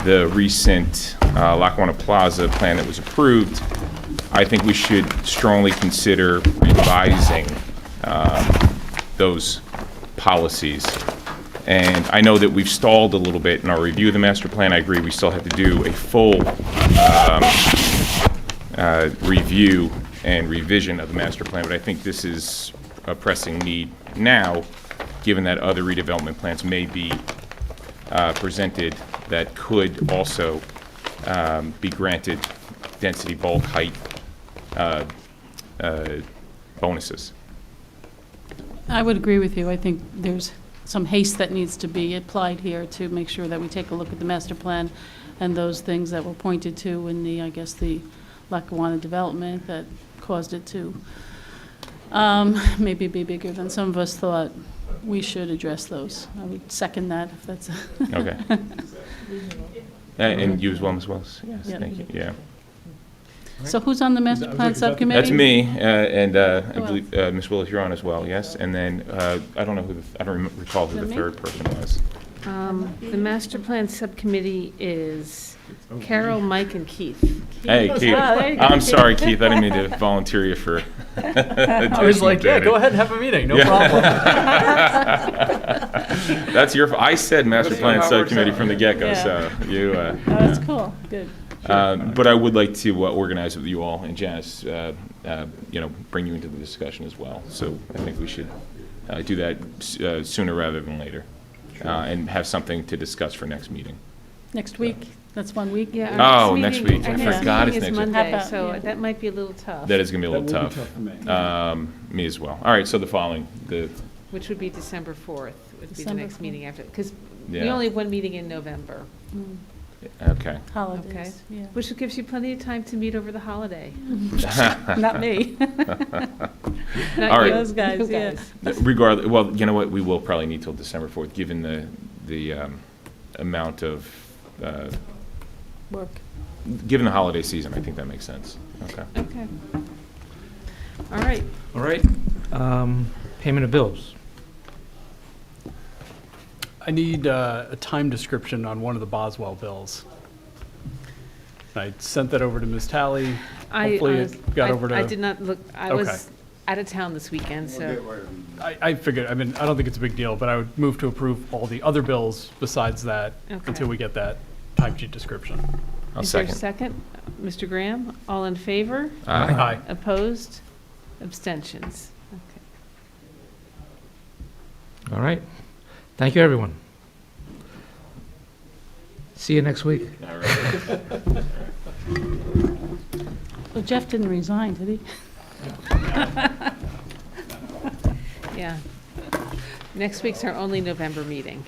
Speaker 4: the recent Lackawanna Plaza plan that was approved, I think we should strongly consider revising those policies. And I know that we've stalled a little bit in our review of the master plan. I agree, we still have to do a full review and revision of the master plan, but I think this is a pressing need now, given that other redevelopment plans may be presented that could also be granted density, bulk, height bonuses.
Speaker 13: I would agree with you. I think there's some haste that needs to be applied here to make sure that we take a look at the master plan and those things that were pointed to in the, I guess, the Lackawanna development that caused it to maybe be bigger than some of us thought. We should address those. I would second that if that's.
Speaker 4: Okay. And you as well, Ms. Wells? Yes,
Speaker 13: Yeah.
Speaker 4: thank you, yeah.
Speaker 13: So who's on the master plan subcommittee?
Speaker 4: That's me, and I believe Ms. Willis, you're on as well, yes? And then, I don't know who, I don't recall who
Speaker 13: Is
Speaker 4: the
Speaker 13: it me?
Speaker 4: third person was.
Speaker 2: The master plan subcommittee is Carol, Mike, and Keith.
Speaker 4: Hey, Keith.
Speaker 13: Ah, there you go,
Speaker 4: I'm
Speaker 13: Keith.
Speaker 4: sorry, Keith, I didn't mean to volunteer you for.
Speaker 3: I was like, yeah, go ahead and have a meeting, no problem.
Speaker 4: That's your, I said master
Speaker 3: That's
Speaker 4: plan
Speaker 3: how it works
Speaker 4: subcommittee
Speaker 3: out.
Speaker 4: from the get-go,
Speaker 13: Yeah.
Speaker 4: so you.
Speaker 13: Oh, that's cool. Good.
Speaker 4: But I would like to organize with you all, and Janice, bring you into the discussion as well. So I think we should do that sooner rather than later, and have something to discuss for next meeting.
Speaker 13: Next week? That's 1 week?
Speaker 2: Yeah.
Speaker 4: Oh,
Speaker 2: our
Speaker 4: next
Speaker 2: meeting-
Speaker 4: week.
Speaker 2: our
Speaker 4: I
Speaker 2: next
Speaker 4: forgot
Speaker 2: meeting
Speaker 4: it's
Speaker 2: is
Speaker 4: next week.
Speaker 2: Monday,
Speaker 13: How about-
Speaker 2: so
Speaker 13: yeah.
Speaker 2: that might be a little tough.
Speaker 4: That is going to be a little
Speaker 10: That will be
Speaker 4: tough.
Speaker 10: tough for me.
Speaker 4: Me as well. All right, so the following,
Speaker 2: Which would be December 4th, would be the
Speaker 13: December
Speaker 2: next
Speaker 13: 4th.
Speaker 2: meeting after, because we
Speaker 4: Yeah.
Speaker 2: only have one meeting in November,
Speaker 13: Mm.
Speaker 4: okay.
Speaker 2: okay?
Speaker 13: Holidays, yeah.
Speaker 2: Which gives you plenty of time to meet over the holiday.
Speaker 13: Not me.
Speaker 2: Not
Speaker 4: All right.
Speaker 2: you,
Speaker 13: Those guys,
Speaker 2: you
Speaker 13: yeah.
Speaker 4: Regardless, well, you know what, we will probably need till December 4th, given the amount of,
Speaker 13: Work.
Speaker 4: given the holiday season, I think that makes sense. Okay.
Speaker 2: Okay. All right.
Speaker 1: All right. Payment of bills.
Speaker 3: I need a time description on one of the Boswell bills. I sent that over to Ms. Talley. Hopefully it got over to.
Speaker 2: I did not look, I
Speaker 3: Okay.
Speaker 2: was out of town this weekend, so.
Speaker 3: I figured, I mean, I don't think it's a big deal, but I would move to approve all the other bills besides that
Speaker 2: Okay.
Speaker 3: until we get that timesheet description.
Speaker 4: I'll
Speaker 2: Is there a
Speaker 4: second.
Speaker 2: second? Mr. Graham, all in favor?
Speaker 3: Aye.
Speaker 2: Opposed? Abstentions? Okay.
Speaker 1: All right. Thank you, everyone. See you next week.
Speaker 4: All right.
Speaker 13: Well, Jeff didn't resign, did he?
Speaker 2: Yeah. Next week's our only November meeting.